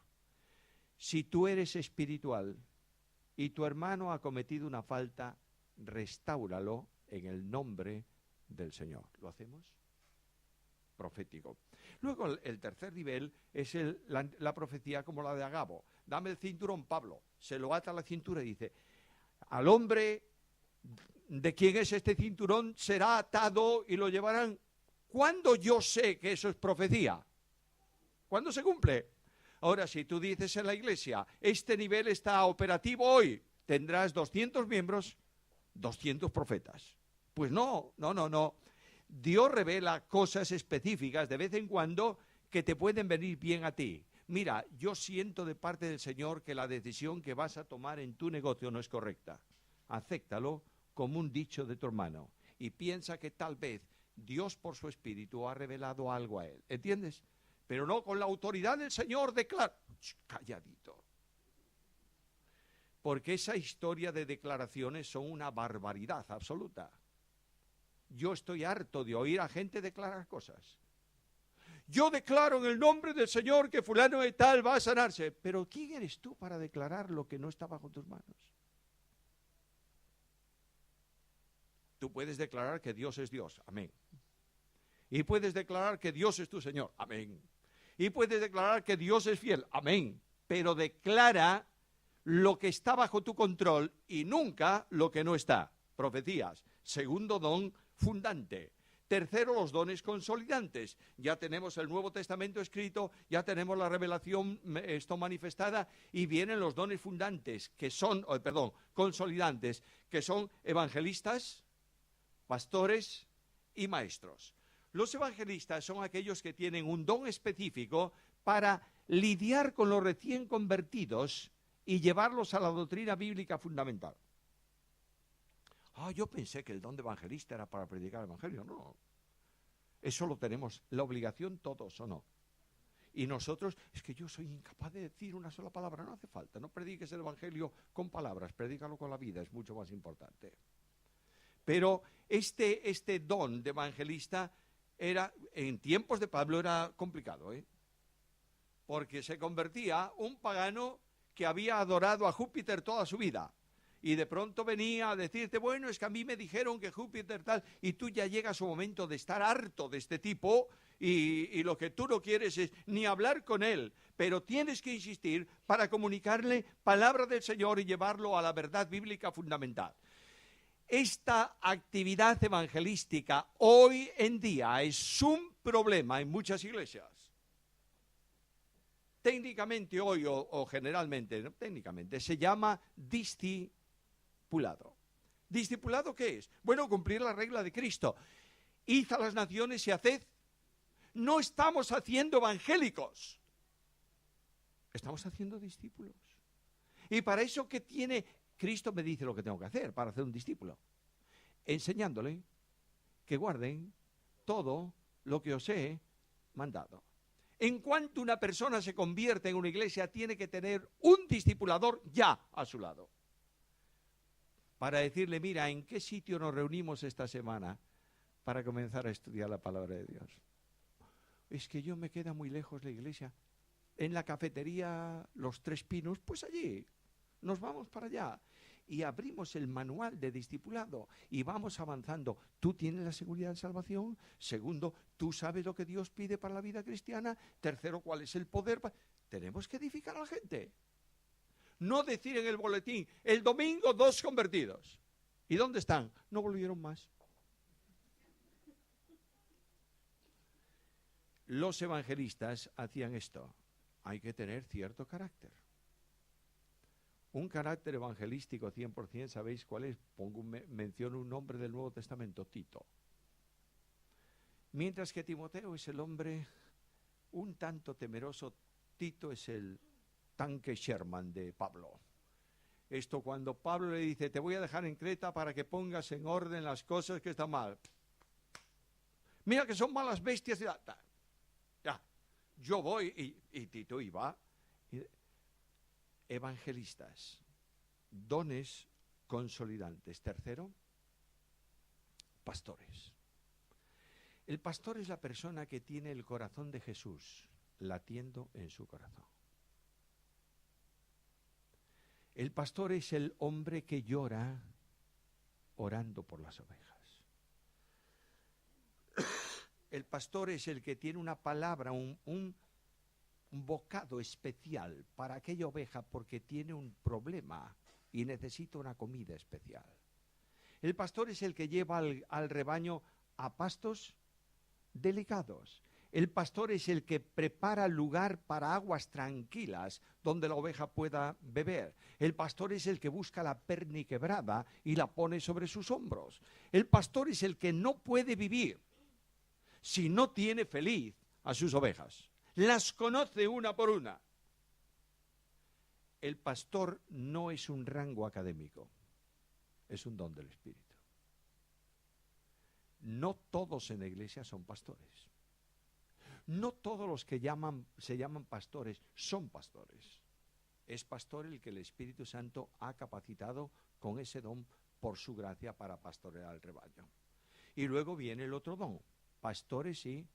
Si tú eres espiritual y tu hermano ha cometido una falta, restáuralo en el nombre del Señor. ¿Lo hacemos? Profético. Luego el tercer nivel es la profecía como la de Agabo. Dame el cinturón, Pablo. Se lo ata a la cintura y dice, al hombre de quien es este cinturón será atado y lo llevarán. ¿Cuándo yo sé que eso es profecía? ¿Cuándo se cumple? Ahora, si tú dices en la iglesia, este nivel está operativo hoy, tendrás 200 miembros, 200 profetas. Pues no. Dios revela cosas específicas de vez en cuando que te pueden venir bien a ti. Mira, yo siento de parte del Señor que la decisión que vas a tomar en tu negocio no es correcta. Acéptalo como un dicho de tu hermano y piensa que tal vez Dios por su Espíritu ha revelado algo a él. ¿Entiendes? Pero no con la autoridad del Señor declara. Calladito. Porque esa historia de declaraciones son una barbaridad absoluta. Yo estoy harto de oír a gente declarar cosas. Yo declaro en el nombre del Señor que fulano de tal va a sanarse. Pero ¿quién eres tú para declarar lo que no está bajo tus manos? Tú puedes declarar que Dios es Dios. Amén. Y puedes declarar que Dios es tu Señor. Amén. Y puedes declarar que Dios es fiel. Amén. Pero declara lo que está bajo tu control y nunca lo que no está. Profecías. Segundo don fundante. Tercero, los dones consolidantes. Ya tenemos el Nuevo Testamento escrito, ya tenemos la revelación manifestada y vienen los dones fundantes, que son, consolidantes, que son evangelistas, pastores y maestros. Los evangelistas son aquellos que tienen un don específico para lidiar con los recién convertidos y llevarlos a la doctrina bíblica fundamental. Yo pensé que el don de evangelista era para predicar el evangelio. No. Eso lo tenemos, la obligación todos, ¿o no? Y nosotros, es que yo soy incapaz de decir una sola palabra. No hace falta, no prediques el evangelio con palabras, predícalo con la vida, es mucho más importante. Pero este don de evangelista era, en tiempos de Pablo era complicado, porque se convertía un pagano que había adorado a Júpiter toda su vida. Y de pronto venía a decirte, bueno, es que a mí me dijeron que Júpiter tal, y tú ya llegas a un momento de estar harto de este tipo, y lo que tú no quieres es ni hablar con él, pero tienes que insistir para comunicarle palabra del Señor y llevarlo a la verdad bíblica fundamental. Esta actividad evangelística hoy en día es un problema en muchas iglesias. Técnicamente hoy, o generalmente, no, técnicamente, se llama discipulado. ¿Discipulado qué es? Bueno, cumplir la regla de Cristo. Id a las naciones y haced. No estamos haciendo evangélicos. Estamos haciendo discípulos. Y para eso, ¿qué tiene? Cristo me dice lo que tengo que hacer para hacer un discípulo. Enseñándole que guarden todo lo que os he mandado. En cuanto una persona se convierte en una iglesia, tiene que tener un discipulador ya a su lado. Para decirle, mira, ¿en qué sitio nos reunimos esta semana para comenzar a estudiar la palabra de Dios? Es que yo me queda muy lejos la iglesia. En la cafetería Los Tres Pinos, pues allí, nos vamos para allá. Y abrimos el manual de discipulado y vamos avanzando. ¿Tú tienes la seguridad de salvación? Segundo, ¿tú sabes lo que Dios pide para la vida cristiana? Tercero, ¿cuál es el poder? Tenemos que edificar a la gente. No decir en el boletín, el domingo 2 convertidos. ¿Y dónde están? No volvieron más. Los evangelistas hacían esto. Hay que tener cierto carácter. Un carácter evangelístico 100%, ¿sabéis cuál es? Menciono un nombre del Nuevo Testamento, Tito. Mientras que Timoteo es el hombre un tanto temeroso, Tito es el tanque Sherman de Pablo. Esto cuando Pablo le dice, te voy a dejar en Creta para que pongas en orden las cosas que están mal. Mira que son malas bestias. Ya, yo voy y Tito iba. Evangelistas, dones consolidantes. Tercero, pastores. El pastor es la persona que tiene el corazón de Jesús latiendo en su corazón. El pastor es el hombre que llora orando por las ovejas. El pastor es el que tiene una palabra, un bocado especial para aquella oveja porque tiene un problema y necesita una comida especial. El pastor es el que lleva al rebaño a pastos delicados. El pastor es el que prepara lugar para aguas tranquilas donde la oveja pueda beber. El pastor es el que busca la perni quebrada y la pone sobre sus hombros. El pastor es el que no puede vivir si no tiene feliz a sus ovejas. Las conoce una por una. El pastor no es un rango académico, es un don del Espíritu. No todos en la iglesia son pastores. No todos los que se llaman pastores son pastores. Es pastor el que el Espíritu Santo ha capacitado con ese don por su gracia para pastorear al rebaño. Y luego viene el otro don, pastores y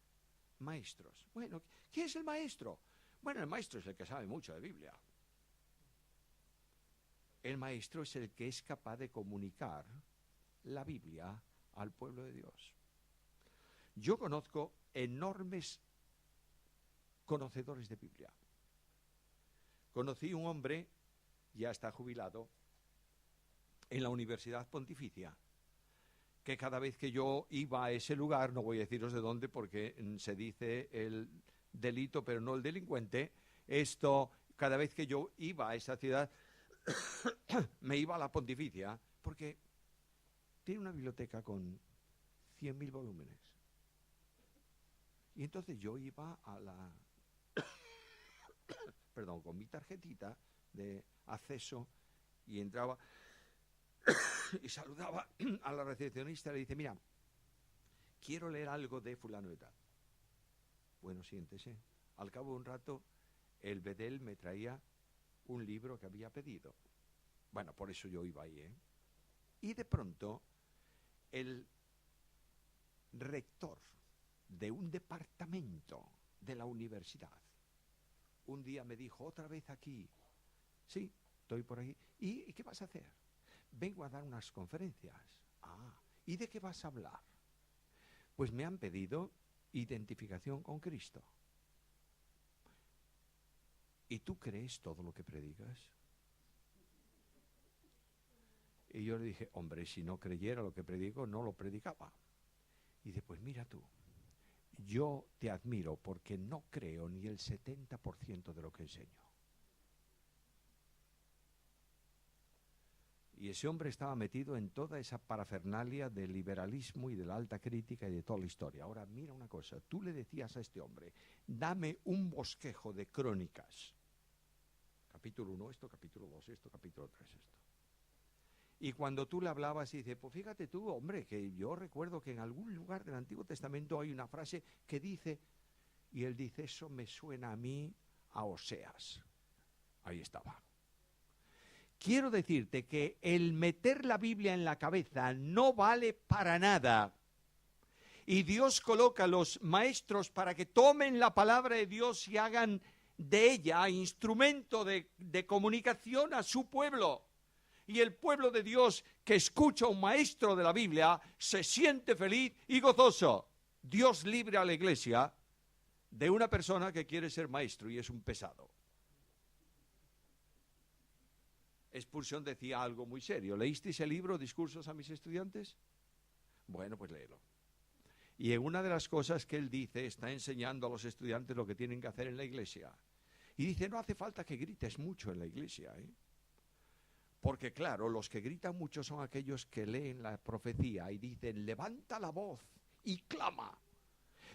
maestros. Bueno, ¿qué es el maestro? Bueno, el maestro es el que sabe mucho de Biblia. El maestro es el que es capaz de comunicar la Biblia al pueblo de Dios. Yo conozco enormes conocedores de Biblia. Conocí un hombre, ya está jubilado, en la Universidad Pontificia, que cada vez que yo iba a ese lugar, no voy a deciros de dónde porque se dice el delito pero no el delincuente, cada vez que yo iba a esa ciudad, me iba a la Pontificia, porque tiene una biblioteca con 100.000 volúmenes. Y entonces yo iba a con mi tarjetita de acceso y entraba y saludaba a la recepcionista y le dice, mira, quiero leer algo de fulano de tal. Bueno, siéntese. Al cabo de un rato, el bedel me traía un libro que había pedido. Bueno, por eso yo iba ahí, ¿eh? Y de pronto, el rector de un departamento de la universidad un día me dijo, otra vez aquí. Sí, estoy por aquí. ¿Y qué vas a hacer? Vengo a dar unas conferencias. Ah, ¿y de qué vas a hablar? Pues me han pedido identificación con Cristo. ¿Y tú crees todo lo que predicas? Y yo le dije, hombre, si no creyera lo que predico, no lo predicaba. Y dice, pues mira tú, yo te admiro porque no creo ni el 70% de lo que enseño. Y ese hombre estaba metido en toda esa parafernalia del liberalismo y de la alta crítica y de toda la historia. Ahora, mira una cosa, tú le decías a este hombre, dame un bosquejo de Crónicas. Capítulo 1 esto, capítulo 2 esto, capítulo 3 esto. Y cuando tú le hablabas y dice, pues fíjate tú, hombre, que yo recuerdo que en algún lugar del Antiguo Testamento hay una frase que dice, y él dice, eso me suena a mí a Oseas. Ahí estaba. Quiero decirte que el meter la Biblia en la cabeza no vale para nada. Y Dios coloca a los maestros para que tomen la palabra de Dios y hagan de ella instrumento de comunicación a su pueblo. Y el pueblo de Dios que escucha a un maestro de la Biblia se siente feliz y gozoso. Dios libre a la iglesia de una persona que quiere ser maestro y es un pesado. Expulsión decía algo muy serio. ¿Leísteis el libro Discursos a mis estudiantes? Bueno, pues léelo. Y en una de las cosas que él dice, está enseñando a los estudiantes lo que tienen que hacer en la iglesia. Y dice, no hace falta que grites mucho en la iglesia, ¿eh? Porque claro, los que gritan mucho son aquellos que leen la profecía y dicen, levanta la voz y clama.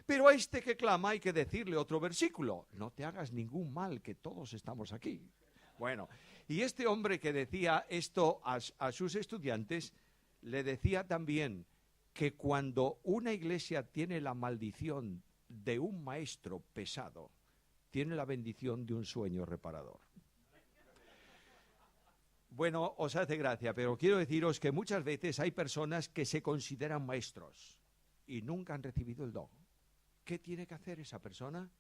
Pero a este que clama hay que decirle otro versículo, no te hagas ningún mal, que todos estamos aquí. Bueno, y este hombre que decía esto a sus estudiantes, le decía también que cuando una iglesia tiene la maldición de un maestro pesado, tiene la bendición de un sueño reparador. Bueno, os hace gracia, pero quiero deciros que muchas veces hay personas que se consideran maestros y nunca han recibido el don. ¿Qué tiene que hacer esa persona?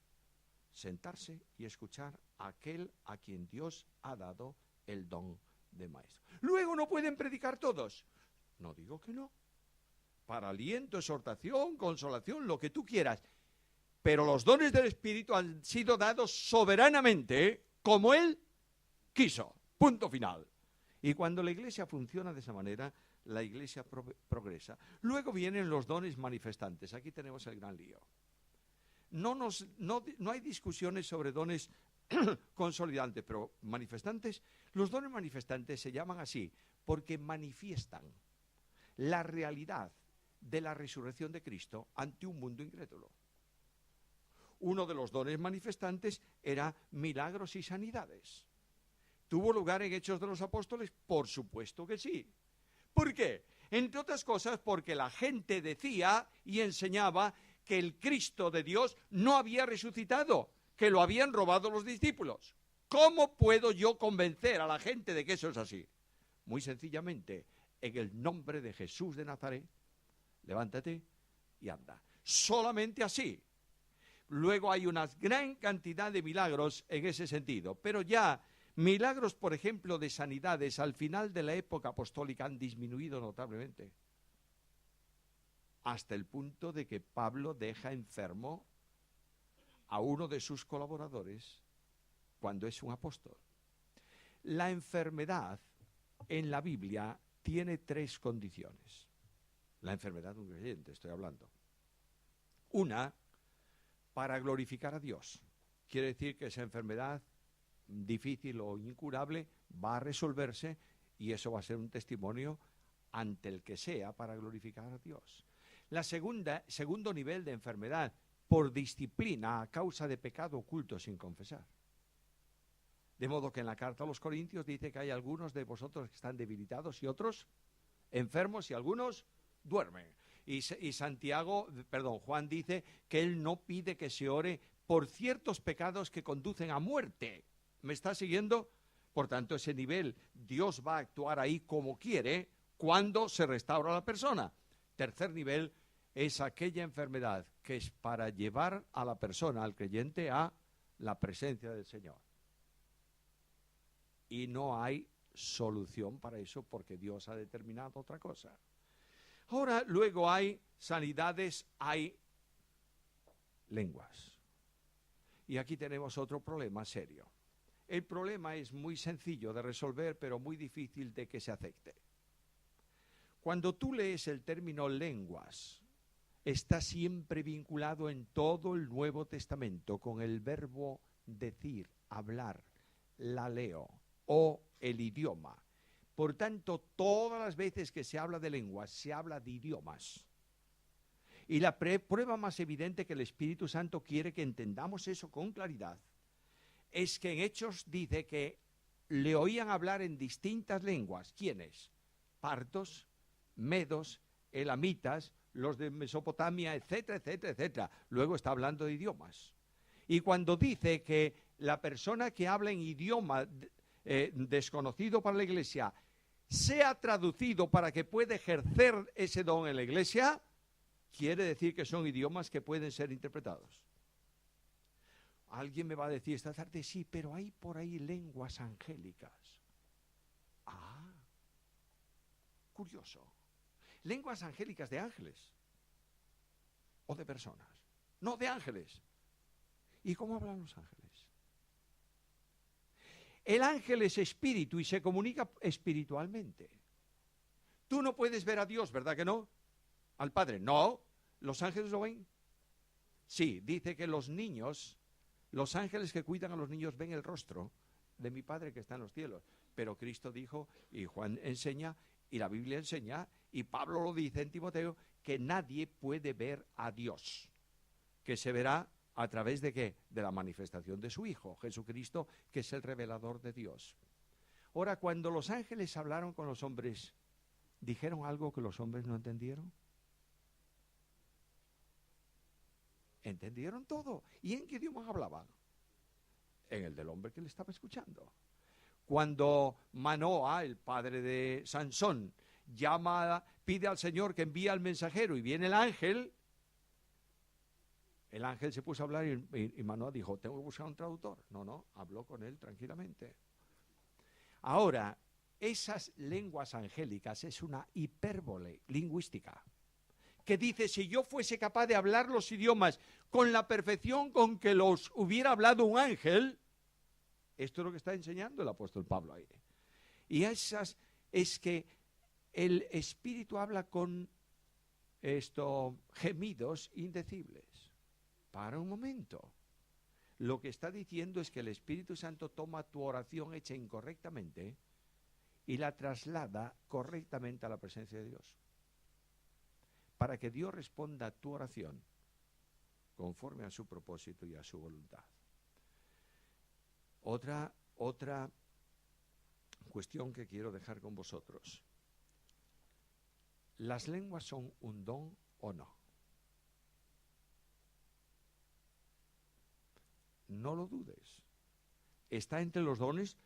Sentarse y escuchar a aquel a quien Dios ha dado el don de maestro. Luego no pueden predicar todos. No digo que no. Para aliento, exhortación, consolación, lo que tú quieras. Pero los dones del Espíritu han sido dados soberanamente, como Él quiso. Punto final. Y cuando la iglesia funciona de esa manera, la iglesia progresa. Luego vienen los dones manifestantes. Aquí tenemos el gran lío. No hay discusiones sobre dones consolidantes, pero manifestantes. Los dones manifestantes se llaman así porque manifiestan la realidad de la resurrección de Cristo ante un mundo incrédulo. Uno de los dones manifestantes era milagros y sanidades. ¿Tuvo lugar en Hechos de los Apóstoles? Por supuesto que sí. ¿Por qué? Entre otras cosas porque la gente decía y enseñaba que el Cristo de Dios no había resucitado, que lo habían robado los discípulos. ¿Cómo puedo yo convencer a la gente de que eso es así? Muy sencillamente, en el nombre de Jesús de Nazaret, levántate y anda. Solamente así. Luego hay una gran cantidad de milagros en ese sentido, pero ya milagros, por ejemplo, de sanidades al final de la época apostólica han disminuido notablemente, hasta el punto de que Pablo deja enfermo a uno de sus colaboradores cuando es un apóstol. La enfermedad en la Biblia tiene tres condiciones. La enfermedad de un creyente, estoy hablando. Una, para glorificar a Dios. Quiere decir que esa enfermedad difícil o incurable va a resolverse y eso va a ser un testimonio ante el que sea para glorificar a Dios. La segundo nivel de enfermedad, por disciplina a causa de pecado oculto sin confesar. De modo que en la carta a los Corintios dice que hay algunos de vosotros que están debilitados y otros enfermos y algunos duermen. Y Juan dice que él no pide que se ore por ciertos pecados que conducen a muerte. ¿Me está siguiendo? Por tanto, ese nivel, Dios va a actuar ahí como quiere cuando se restaura la persona. Tercer nivel es aquella enfermedad que es para llevar a la persona, al creyente, a la presencia del Señor. Y no hay solución para eso porque Dios ha determinado otra cosa. Ahora, luego hay sanidades, hay lenguas. Y aquí tenemos otro problema serio. El problema es muy sencillo de resolver, pero muy difícil de que se acepte. Cuando tú lees el término lenguas, está siempre vinculado en todo el Nuevo Testamento con el verbo decir, hablar, la leo o el idioma. Por tanto, todas las veces que se habla de lenguas, se habla de idiomas. Y la prueba más evidente que el Espíritu Santo quiere que entendamos eso con claridad es que en Hechos dice que le oían hablar en distintas lenguas. ¿Quiénes? Partos, medos, elamitas, los de Mesopotamia, etcétera, etcétera, etcétera. Luego está hablando de idiomas. Y cuando dice que la persona que habla en idioma desconocido para la iglesia sea traducido para que pueda ejercer ese don en la iglesia, quiere decir que son idiomas que pueden ser interpretados. Alguien me va a decir esta tarde, sí, pero hay por ahí lenguas angélicas. Ah, curioso. Lenguas angélicas de ángeles o de personas. No, de ángeles. ¿Y cómo hablan los ángeles? El ángel es espíritu y se comunica espiritualmente. Tú no puedes ver a Dios, ¿verdad que no? Al Padre. No. ¿Los ángeles lo ven? Sí, dice que los niños, los ángeles que cuidan a los niños ven el rostro de mi Padre que está en los cielos. Pero Cristo dijo, y Juan enseña, y la Biblia enseña, y Pablo lo dice en Timoteo, que nadie puede ver a Dios, que se verá ¿A través de qué? De la manifestación de su Hijo, Jesucristo, que es el revelador de Dios. Ahora, cuando los ángeles hablaron con los hombres, ¿dijeron algo que los hombres no entendieron? Entendieron todo. ¿Y en qué idioma hablaban? En el del hombre que le estaba escuchando. Cuando Manoa, el padre de Sansón, pide al Señor que envíe al mensajero y viene el ángel se puso a hablar y Manoa dijo, tengo que buscar un traductor. No, habló con él tranquilamente. Ahora, esas lenguas angélicas es una hipérbole lingüística que dice, si yo fuese capaz de hablar los idiomas con la perfección con que los hubiera hablado un ángel, esto es lo que está enseñando el apóstol Pablo ahí. Y es que el Espíritu habla con estos gemidos indecibles. Para un momento. Lo que está diciendo es que el Espíritu Santo toma tu oración hecha incorrectamente y la traslada correctamente a la presencia de Dios. Para que Dios responda a tu oración conforme a su propósito y a su voluntad. Otra cuestión que quiero dejar con vosotros. ¿Las lenguas son un don o no? No lo dudes. Está entre los dones.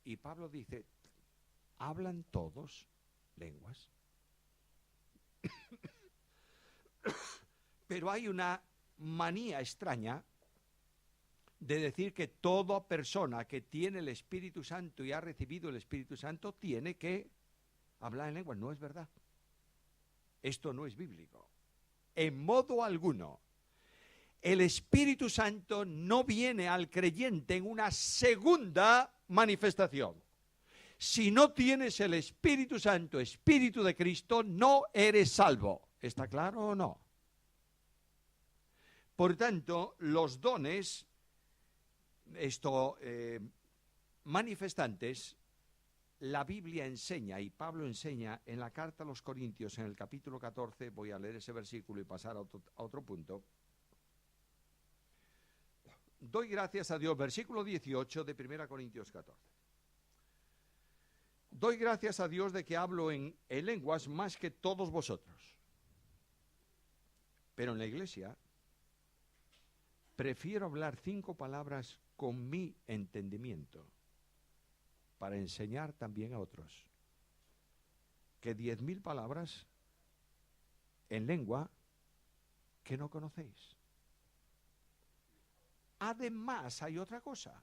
Y Pablo dice, ¿hablan todos lenguas? Pero hay una manía extraña de decir que toda persona que tiene el Espíritu Santo y ha recibido el Espíritu Santo tiene que hablar en lenguas. No es verdad. Esto no es bíblico. En modo alguno. El Espíritu Santo no viene al creyente en una segunda manifestación. Si no tienes el Espíritu Santo, Espíritu de Cristo, no eres salvo. ¿Está claro o no? Por tanto, los dones, manifestantes, la Biblia enseña, y Pablo enseña en la carta a los Corintios, en el capítulo 14, voy a leer ese versículo y pasar a otro punto. Doy gracias a Dios, versículo 18 de 1 Corintios 14. Doy gracias a Dios de que hablo en lenguas más que todos vosotros. Pero en la iglesia prefiero hablar 5 palabras con mi entendimiento para enseñar también a otros que 10.000 palabras en lengua que no conocéis. Además, hay otra cosa.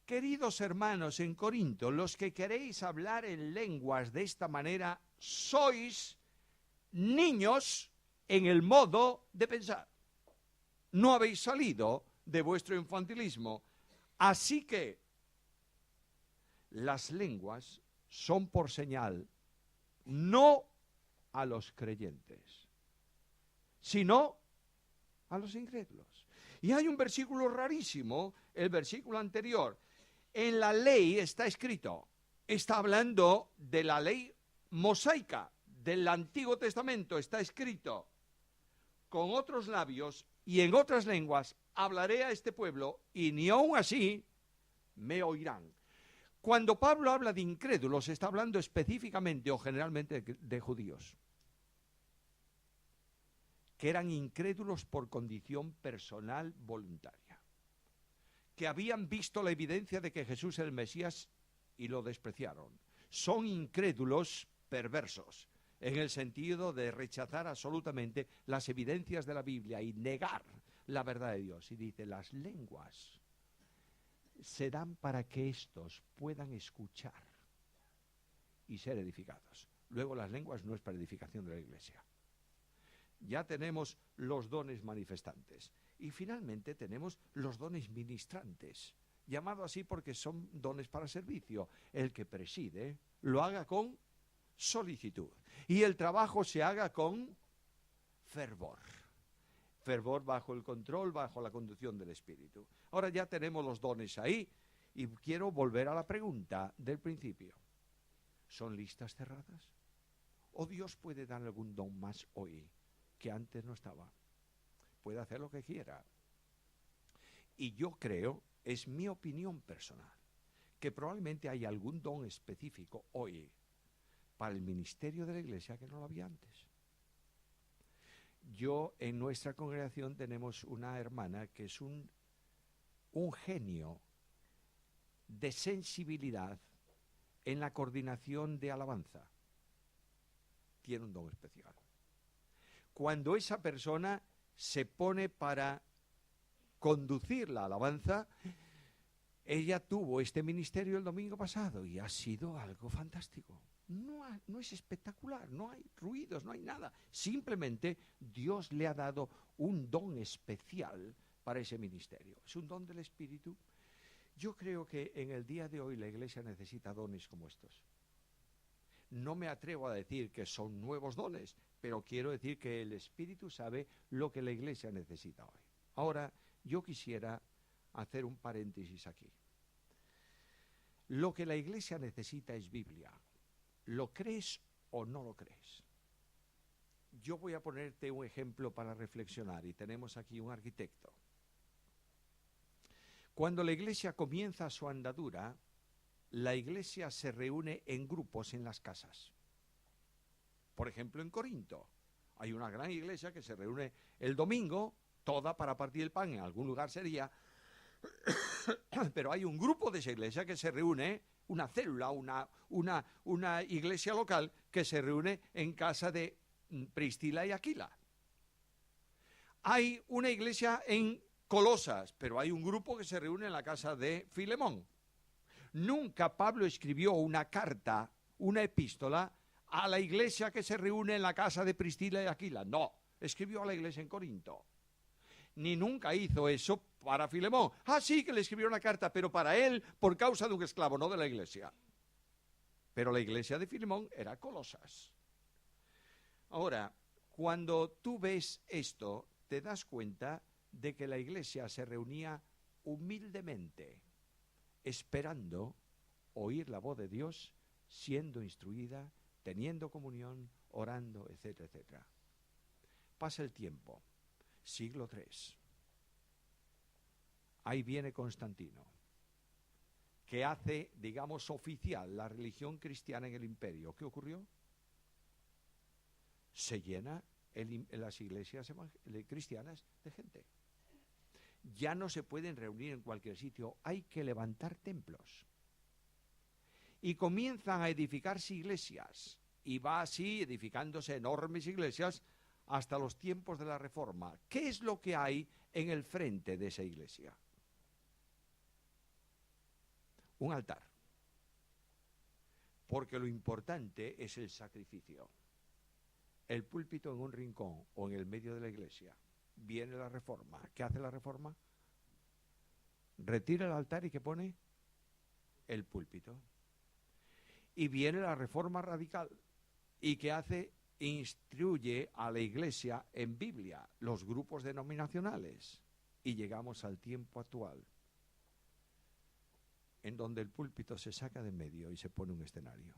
Queridos hermanos en Corinto, los que queréis hablar en lenguas de esta manera, sois niños en el modo de pensar. No habéis salido de vuestro infantilismo. Así que las lenguas son por señal, no a los creyentes, sino a los incrédulos. Y hay un versículo rarísimo, el versículo anterior. En la ley está escrito, está hablando de la ley mosaica del Antiguo Testamento, está escrito, con otros labios y en otras lenguas hablaré a este pueblo y ni aun así me oirán. Cuando Pablo habla de incrédulos, está hablando específicamente o generalmente de judíos, que eran incrédulos por condición personal voluntaria, que habían visto la evidencia de que Jesús era el Mesías y lo despreciaron. Son incrédulos perversos, en el sentido de rechazar absolutamente las evidencias de la Biblia y negar la verdad de Dios. Y dice, las lenguas se dan para que éstos puedan escuchar y ser edificados. Luego las lenguas no es para edificación de la iglesia. Ya tenemos los dones manifestantes. Y finalmente tenemos los dones ministrantes, llamados así porque son dones para servicio. El que preside lo haga con solicitud y el trabajo se haga con fervor. Fervor bajo el control, bajo la conducción del Espíritu. Ahora ya tenemos los dones ahí y quiero volver a la pregunta del principio. ¿Son listas cerradas? ¿O Dios puede dar algún don más hoy que antes no estaba. Puede hacer lo que quiera. Y yo creo, es mi opinión personal, que probablemente hay algún don específico hoy para el ministerio de la Iglesia que no lo había antes. Yo, en nuestra congregación tenemos una hermana que es un genio de sensibilidad en la coordinación de alabanza. Tiene un don especial. Cuando esa persona se pone para conducir la alabanza, ella tuvo este ministerio el domingo pasado y ha sido algo fantástico. No es espectacular, no hay ruidos, no hay nada. Simplemente Dios le ha dado un don especial para ese ministerio. Es un don del Espíritu. Yo creo que en el día de hoy la Iglesia necesita dones como estos. No me atrevo a decir que son nuevos dones, pero quiero decir que el Espíritu sabe lo que la Iglesia necesita hoy. Ahora, yo quisiera hacer un paréntesis aquí. Lo que la Iglesia necesita es Biblia. ¿Lo crees o no lo crees? Yo voy a ponerte un ejemplo para reflexionar y tenemos aquí un arquitecto. Cuando la Iglesia comienza su andadura, la Iglesia se reúne en grupos en las casas. Por ejemplo, en Corinto hay una gran iglesia que se reúne el domingo, toda para partir el pan, en algún lugar sería, pero hay un grupo de esa iglesia que se reúne, una célula, una iglesia local que se reúne en casa de Priscila y Aquila. Hay una iglesia en Colosas, pero hay un grupo que se reúne en la casa de Filemón. Nunca Pablo escribió una carta, una epístola, a la iglesia que se reúne en la casa de Priscila y Aquila. No, escribió a la iglesia en Corinto. Ni nunca hizo eso para Filemón. Sí que le escribió una carta, pero para él, por causa de un esclavo, no de la iglesia. Pero la iglesia de Filemón era Colosas. Ahora, cuando tú ves esto, te das cuenta de que la iglesia se reunía humildemente, esperando oír la voz de Dios, siendo instruida, teniendo comunión, orando, etcétera, etcétera. Pasa el tiempo, siglo III. Ahí viene Constantino, que hace, digamos, oficial la religión cristiana en el imperio. ¿Qué ocurrió? Se llena las iglesias cristianas de gente. Ya no se pueden reunir en cualquier sitio, hay que levantar templos. Y comienzan a edificarse iglesias, y va así edificándose enormes iglesias hasta los tiempos de la Reforma. ¿Qué es lo que hay en el frente de esa iglesia? Un altar. Porque lo importante es el sacrificio. El púlpito en un rincón o en el medio de la iglesia. Viene la Reforma. ¿Qué hace la Reforma? Retira el altar y ¿qué pone? El púlpito. Y viene la Reforma radical. ¿Y qué hace? Instruye a la iglesia en Biblia, los grupos denominacionales. Y llegamos al tiempo actual, en donde el púlpito se saca de medio y se pone un escenario.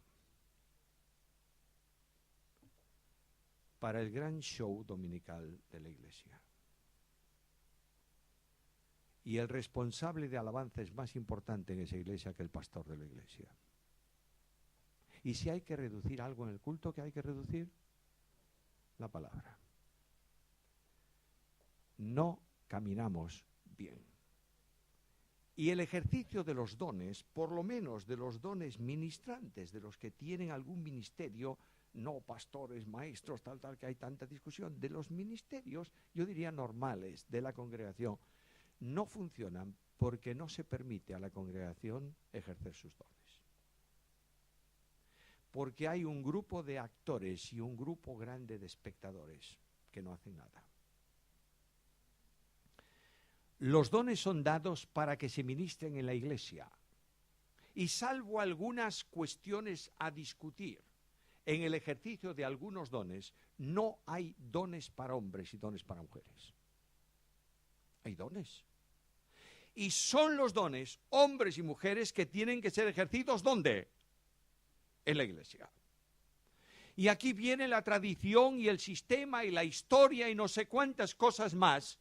Para el gran show dominical de la iglesia. Y el responsable de alabanza es más importante en esa iglesia que el pastor de la iglesia. Y si hay que reducir algo en el culto, ¿qué hay que reducir? La palabra. No caminamos bien. Y el ejercicio de los dones, por lo menos de los dones ministrantes, de los que tienen algún ministerio, no pastores, maestros, tal, que hay tanta discusión, de los ministerios, yo diría normales, de la congregación, no funcionan porque no se permite a la congregación ejercer sus dones. Porque hay un grupo de actores y un grupo grande de espectadores que no hacen nada. Los dones son dados para que se ministren en la iglesia. Y salvo algunas cuestiones a discutir, en el ejercicio de algunos dones, no hay dones para hombres y dones para mujeres. Hay dones. Y son los dones, hombres y mujeres, que tienen que ser ejercidos, ¿dónde? En la iglesia. Y aquí viene la tradición y el sistema y la historia y no sé cuántas cosas más,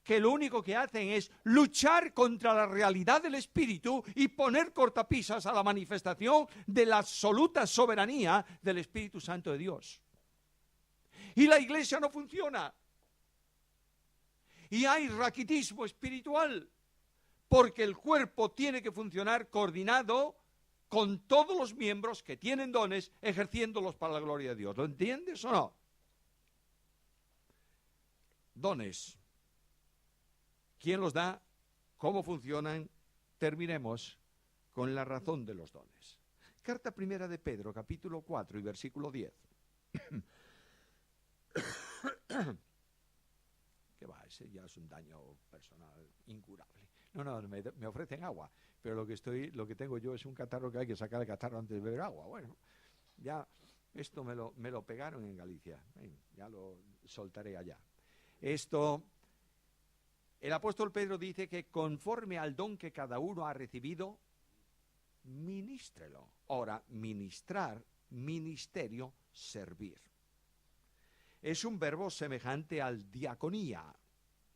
que lo único que hacen es luchar contra la realidad del Espíritu y poner cortapisas a la manifestación de la absoluta soberanía del Espíritu Santo de Dios. Y la iglesia no funciona. Y hay raquitismo espiritual, porque el cuerpo tiene que funcionar coordinado con todos los miembros que tienen dones, ejerciéndolos para la gloria de Dios. ¿Lo entiendes o no? Dones. ¿Quién los da? ¿Cómo funcionan? Terminemos con la razón de los dones. Carta primera de Pedro, capítulo 4 y versículo 10. Que va, ese ya es un daño personal incurable. No, me ofrecen agua, pero lo que tengo yo es un catarro que hay que sacar el catarro antes de beber agua. Bueno, ya esto me lo pegaron en Galicia, ya lo soltaré allá. El apóstol Pedro dice que conforme al don que cada uno ha recibido, ministrelo. Ahora, ministrar, ministerio, servir. Es un verbo semejante al diaconía,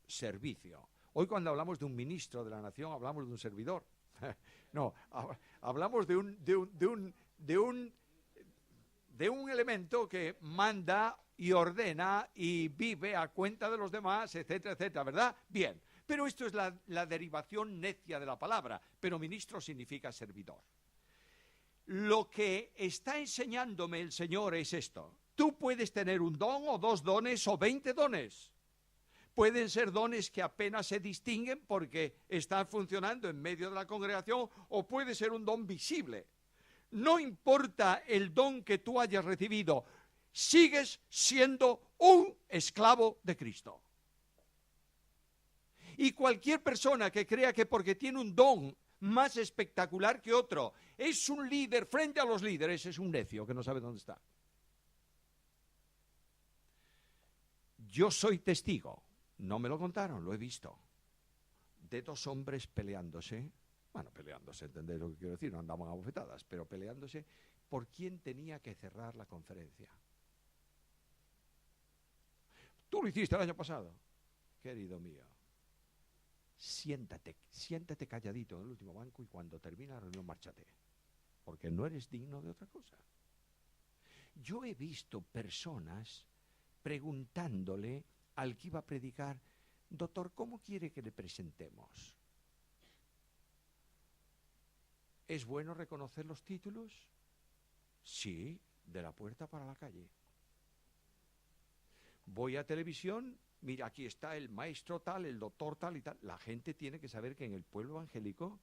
servicio. Hoy cuando hablamos de un ministro de la nación, hablamos de un servidor. No, hablamos de un elemento que manda y ordena y vive a cuenta de los demás, etcétera, etcétera, ¿verdad? Bien, pero esto es la derivación necia de la palabra, pero ministro significa servidor. Lo que está enseñándome el Señor es esto. Tú puedes tener un don o 2 dones o 20 dones. Pueden ser dones que apenas se distinguen porque están funcionando en medio de la congregación, o puede ser un don visible. No importa el don que tú hayas recibido, sigues siendo un esclavo de Cristo. Y cualquier persona que crea que porque tiene un don más espectacular que otro es un líder frente a los líderes, es un necio que no sabe dónde está. Yo soy testigo, no me lo contaron, lo he visto, de 2 hombres peleándose, ¿entendéis lo que quiero decir? No andaban a bofetadas, pero peleándose por quién tenía que cerrar la conferencia. Tú lo hiciste el año pasado, querido mío. Siéntate calladito en el último banco y cuando termine la reunión márchate, porque no eres digno de otra cosa. Yo he visto personas preguntándole al que iba a predicar: doctor, ¿cómo quiere que le presentemos? ¿Es bueno reconocer los títulos? Sí, de la puerta para la calle. Voy a televisión, mira, aquí está el maestro tal, el doctor tal y tal. La gente tiene que saber que en el pueblo evangélico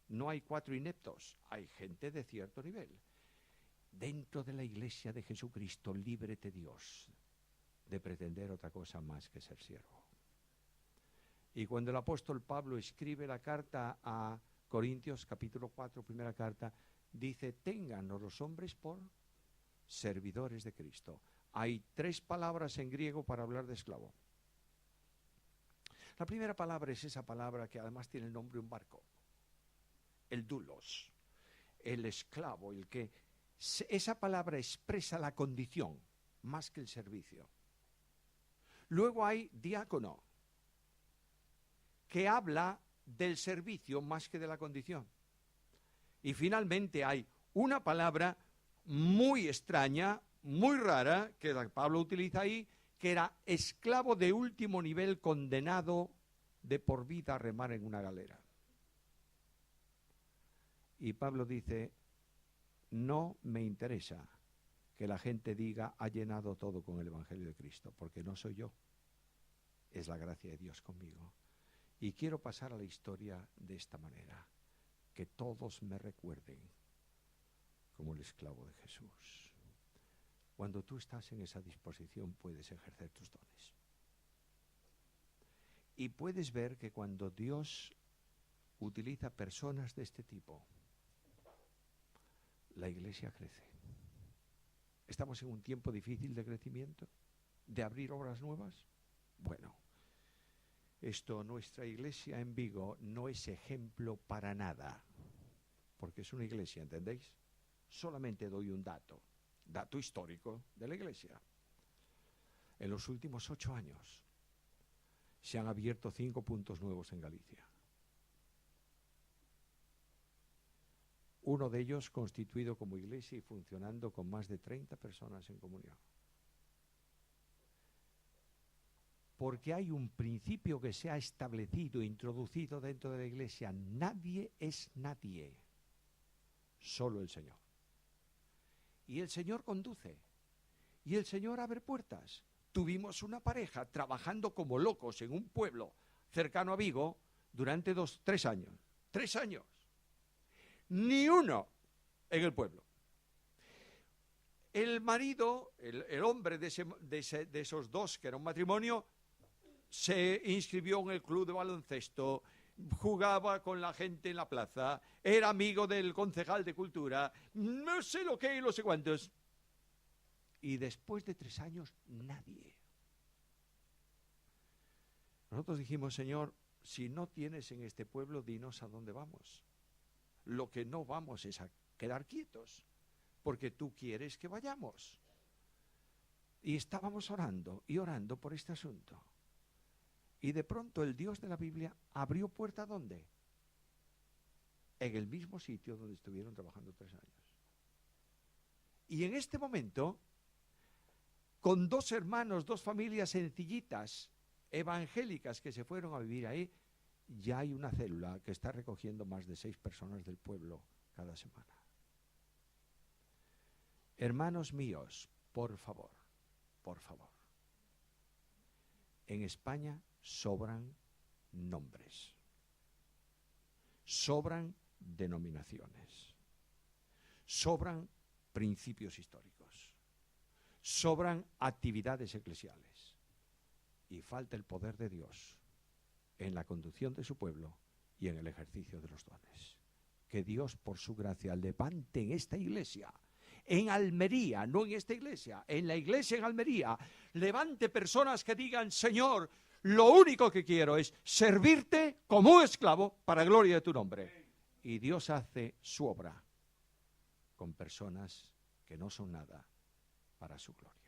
no hay 4 ineptos, hay gente de cierto nivel. Dentro de la iglesia de Jesucristo, líbrete Dios de pretender otra cosa más que ser siervo. Y cuando el apóstol Pablo escribe la carta a Corintios, capítulo 4, primera carta, dice: téngannos los hombres por servidores de Cristo. Hay 3 palabras en griego para hablar de esclavo. La primera palabra es esa palabra que además tiene el nombre de un barco, el doulos, el esclavo, el que... Esa palabra expresa la condición más que el servicio. Luego hay diácono, que habla del servicio más que de la condición. Y finalmente hay una palabra muy extraña, muy rara, que Pablo utiliza ahí, que era esclavo de último nivel condenado de por vida a remar en una galera. Y Pablo dice: no me interesa que la gente diga ha llenado todo con el Evangelio de Cristo, porque no soy yo, es la gracia de Dios conmigo. Y quiero pasar a la historia de esta manera, que todos me recuerden como el esclavo de Jesús. Cuando tú estás en esa disposición puedes ejercer tus dones. Y puedes ver que cuando Dios utiliza personas de este tipo, la iglesia crece. ¿Estamos en un tiempo difícil de crecimiento? ¿De abrir obras nuevas? Bueno, nuestra iglesia en Vigo no es ejemplo para nada, porque es una iglesia, ¿entendéis? Solamente doy un dato. dato histórico de la Iglesia. En los últimos 8 años se han abierto 5 puntos nuevos en Galicia. Uno de ellos constituido como iglesia y funcionando con más de 30 personas en comunión. Porque hay un principio que se ha establecido, introducido dentro de la iglesia: nadie es nadie, solo el Señor. Y el Señor conduce, y el Señor abre puertas. Tuvimos una pareja trabajando como locos en un pueblo cercano a Vigo durante 3 años. 3 años. Ni uno en el pueblo. El marido, el hombre de esos dos, que era un matrimonio, se inscribió en el club de baloncesto, jugaba con la gente en la plaza, era amigo del concejal de cultura, no sé lo que y no sé cuántos. Y después de 3 años, nadie. Nosotros dijimos: Señor, si no tienes en este pueblo, dinos a dónde vamos. Lo que no vamos es a quedar quietos, porque tú quieres que vayamos. Y estábamos orando y orando por este asunto. Y de pronto el Dios de la Biblia abrió puerta, ¿dónde? En el mismo sitio donde estuvieron trabajando 3 años. Y en este momento, con 2 hermanos, 2 familias sencillitas, evangélicas, que se fueron a vivir ahí, ya hay una célula que está recogiendo más de 6 personas del pueblo cada semana. Hermanos míos, por favor, en España sobran nombres, sobran denominaciones, sobran principios históricos, sobran actividades eclesiales, y falta el poder de Dios en la conducción de su pueblo y en el ejercicio de los dones. Que Dios, por su gracia, levante en esta iglesia, en Almería, no en esta iglesia, en la iglesia en Almería, levante personas que digan: Señor, lo único que quiero es servirte como un esclavo para gloria de tu nombre. Y Dios hace su obra con personas que no son nada para su gloria.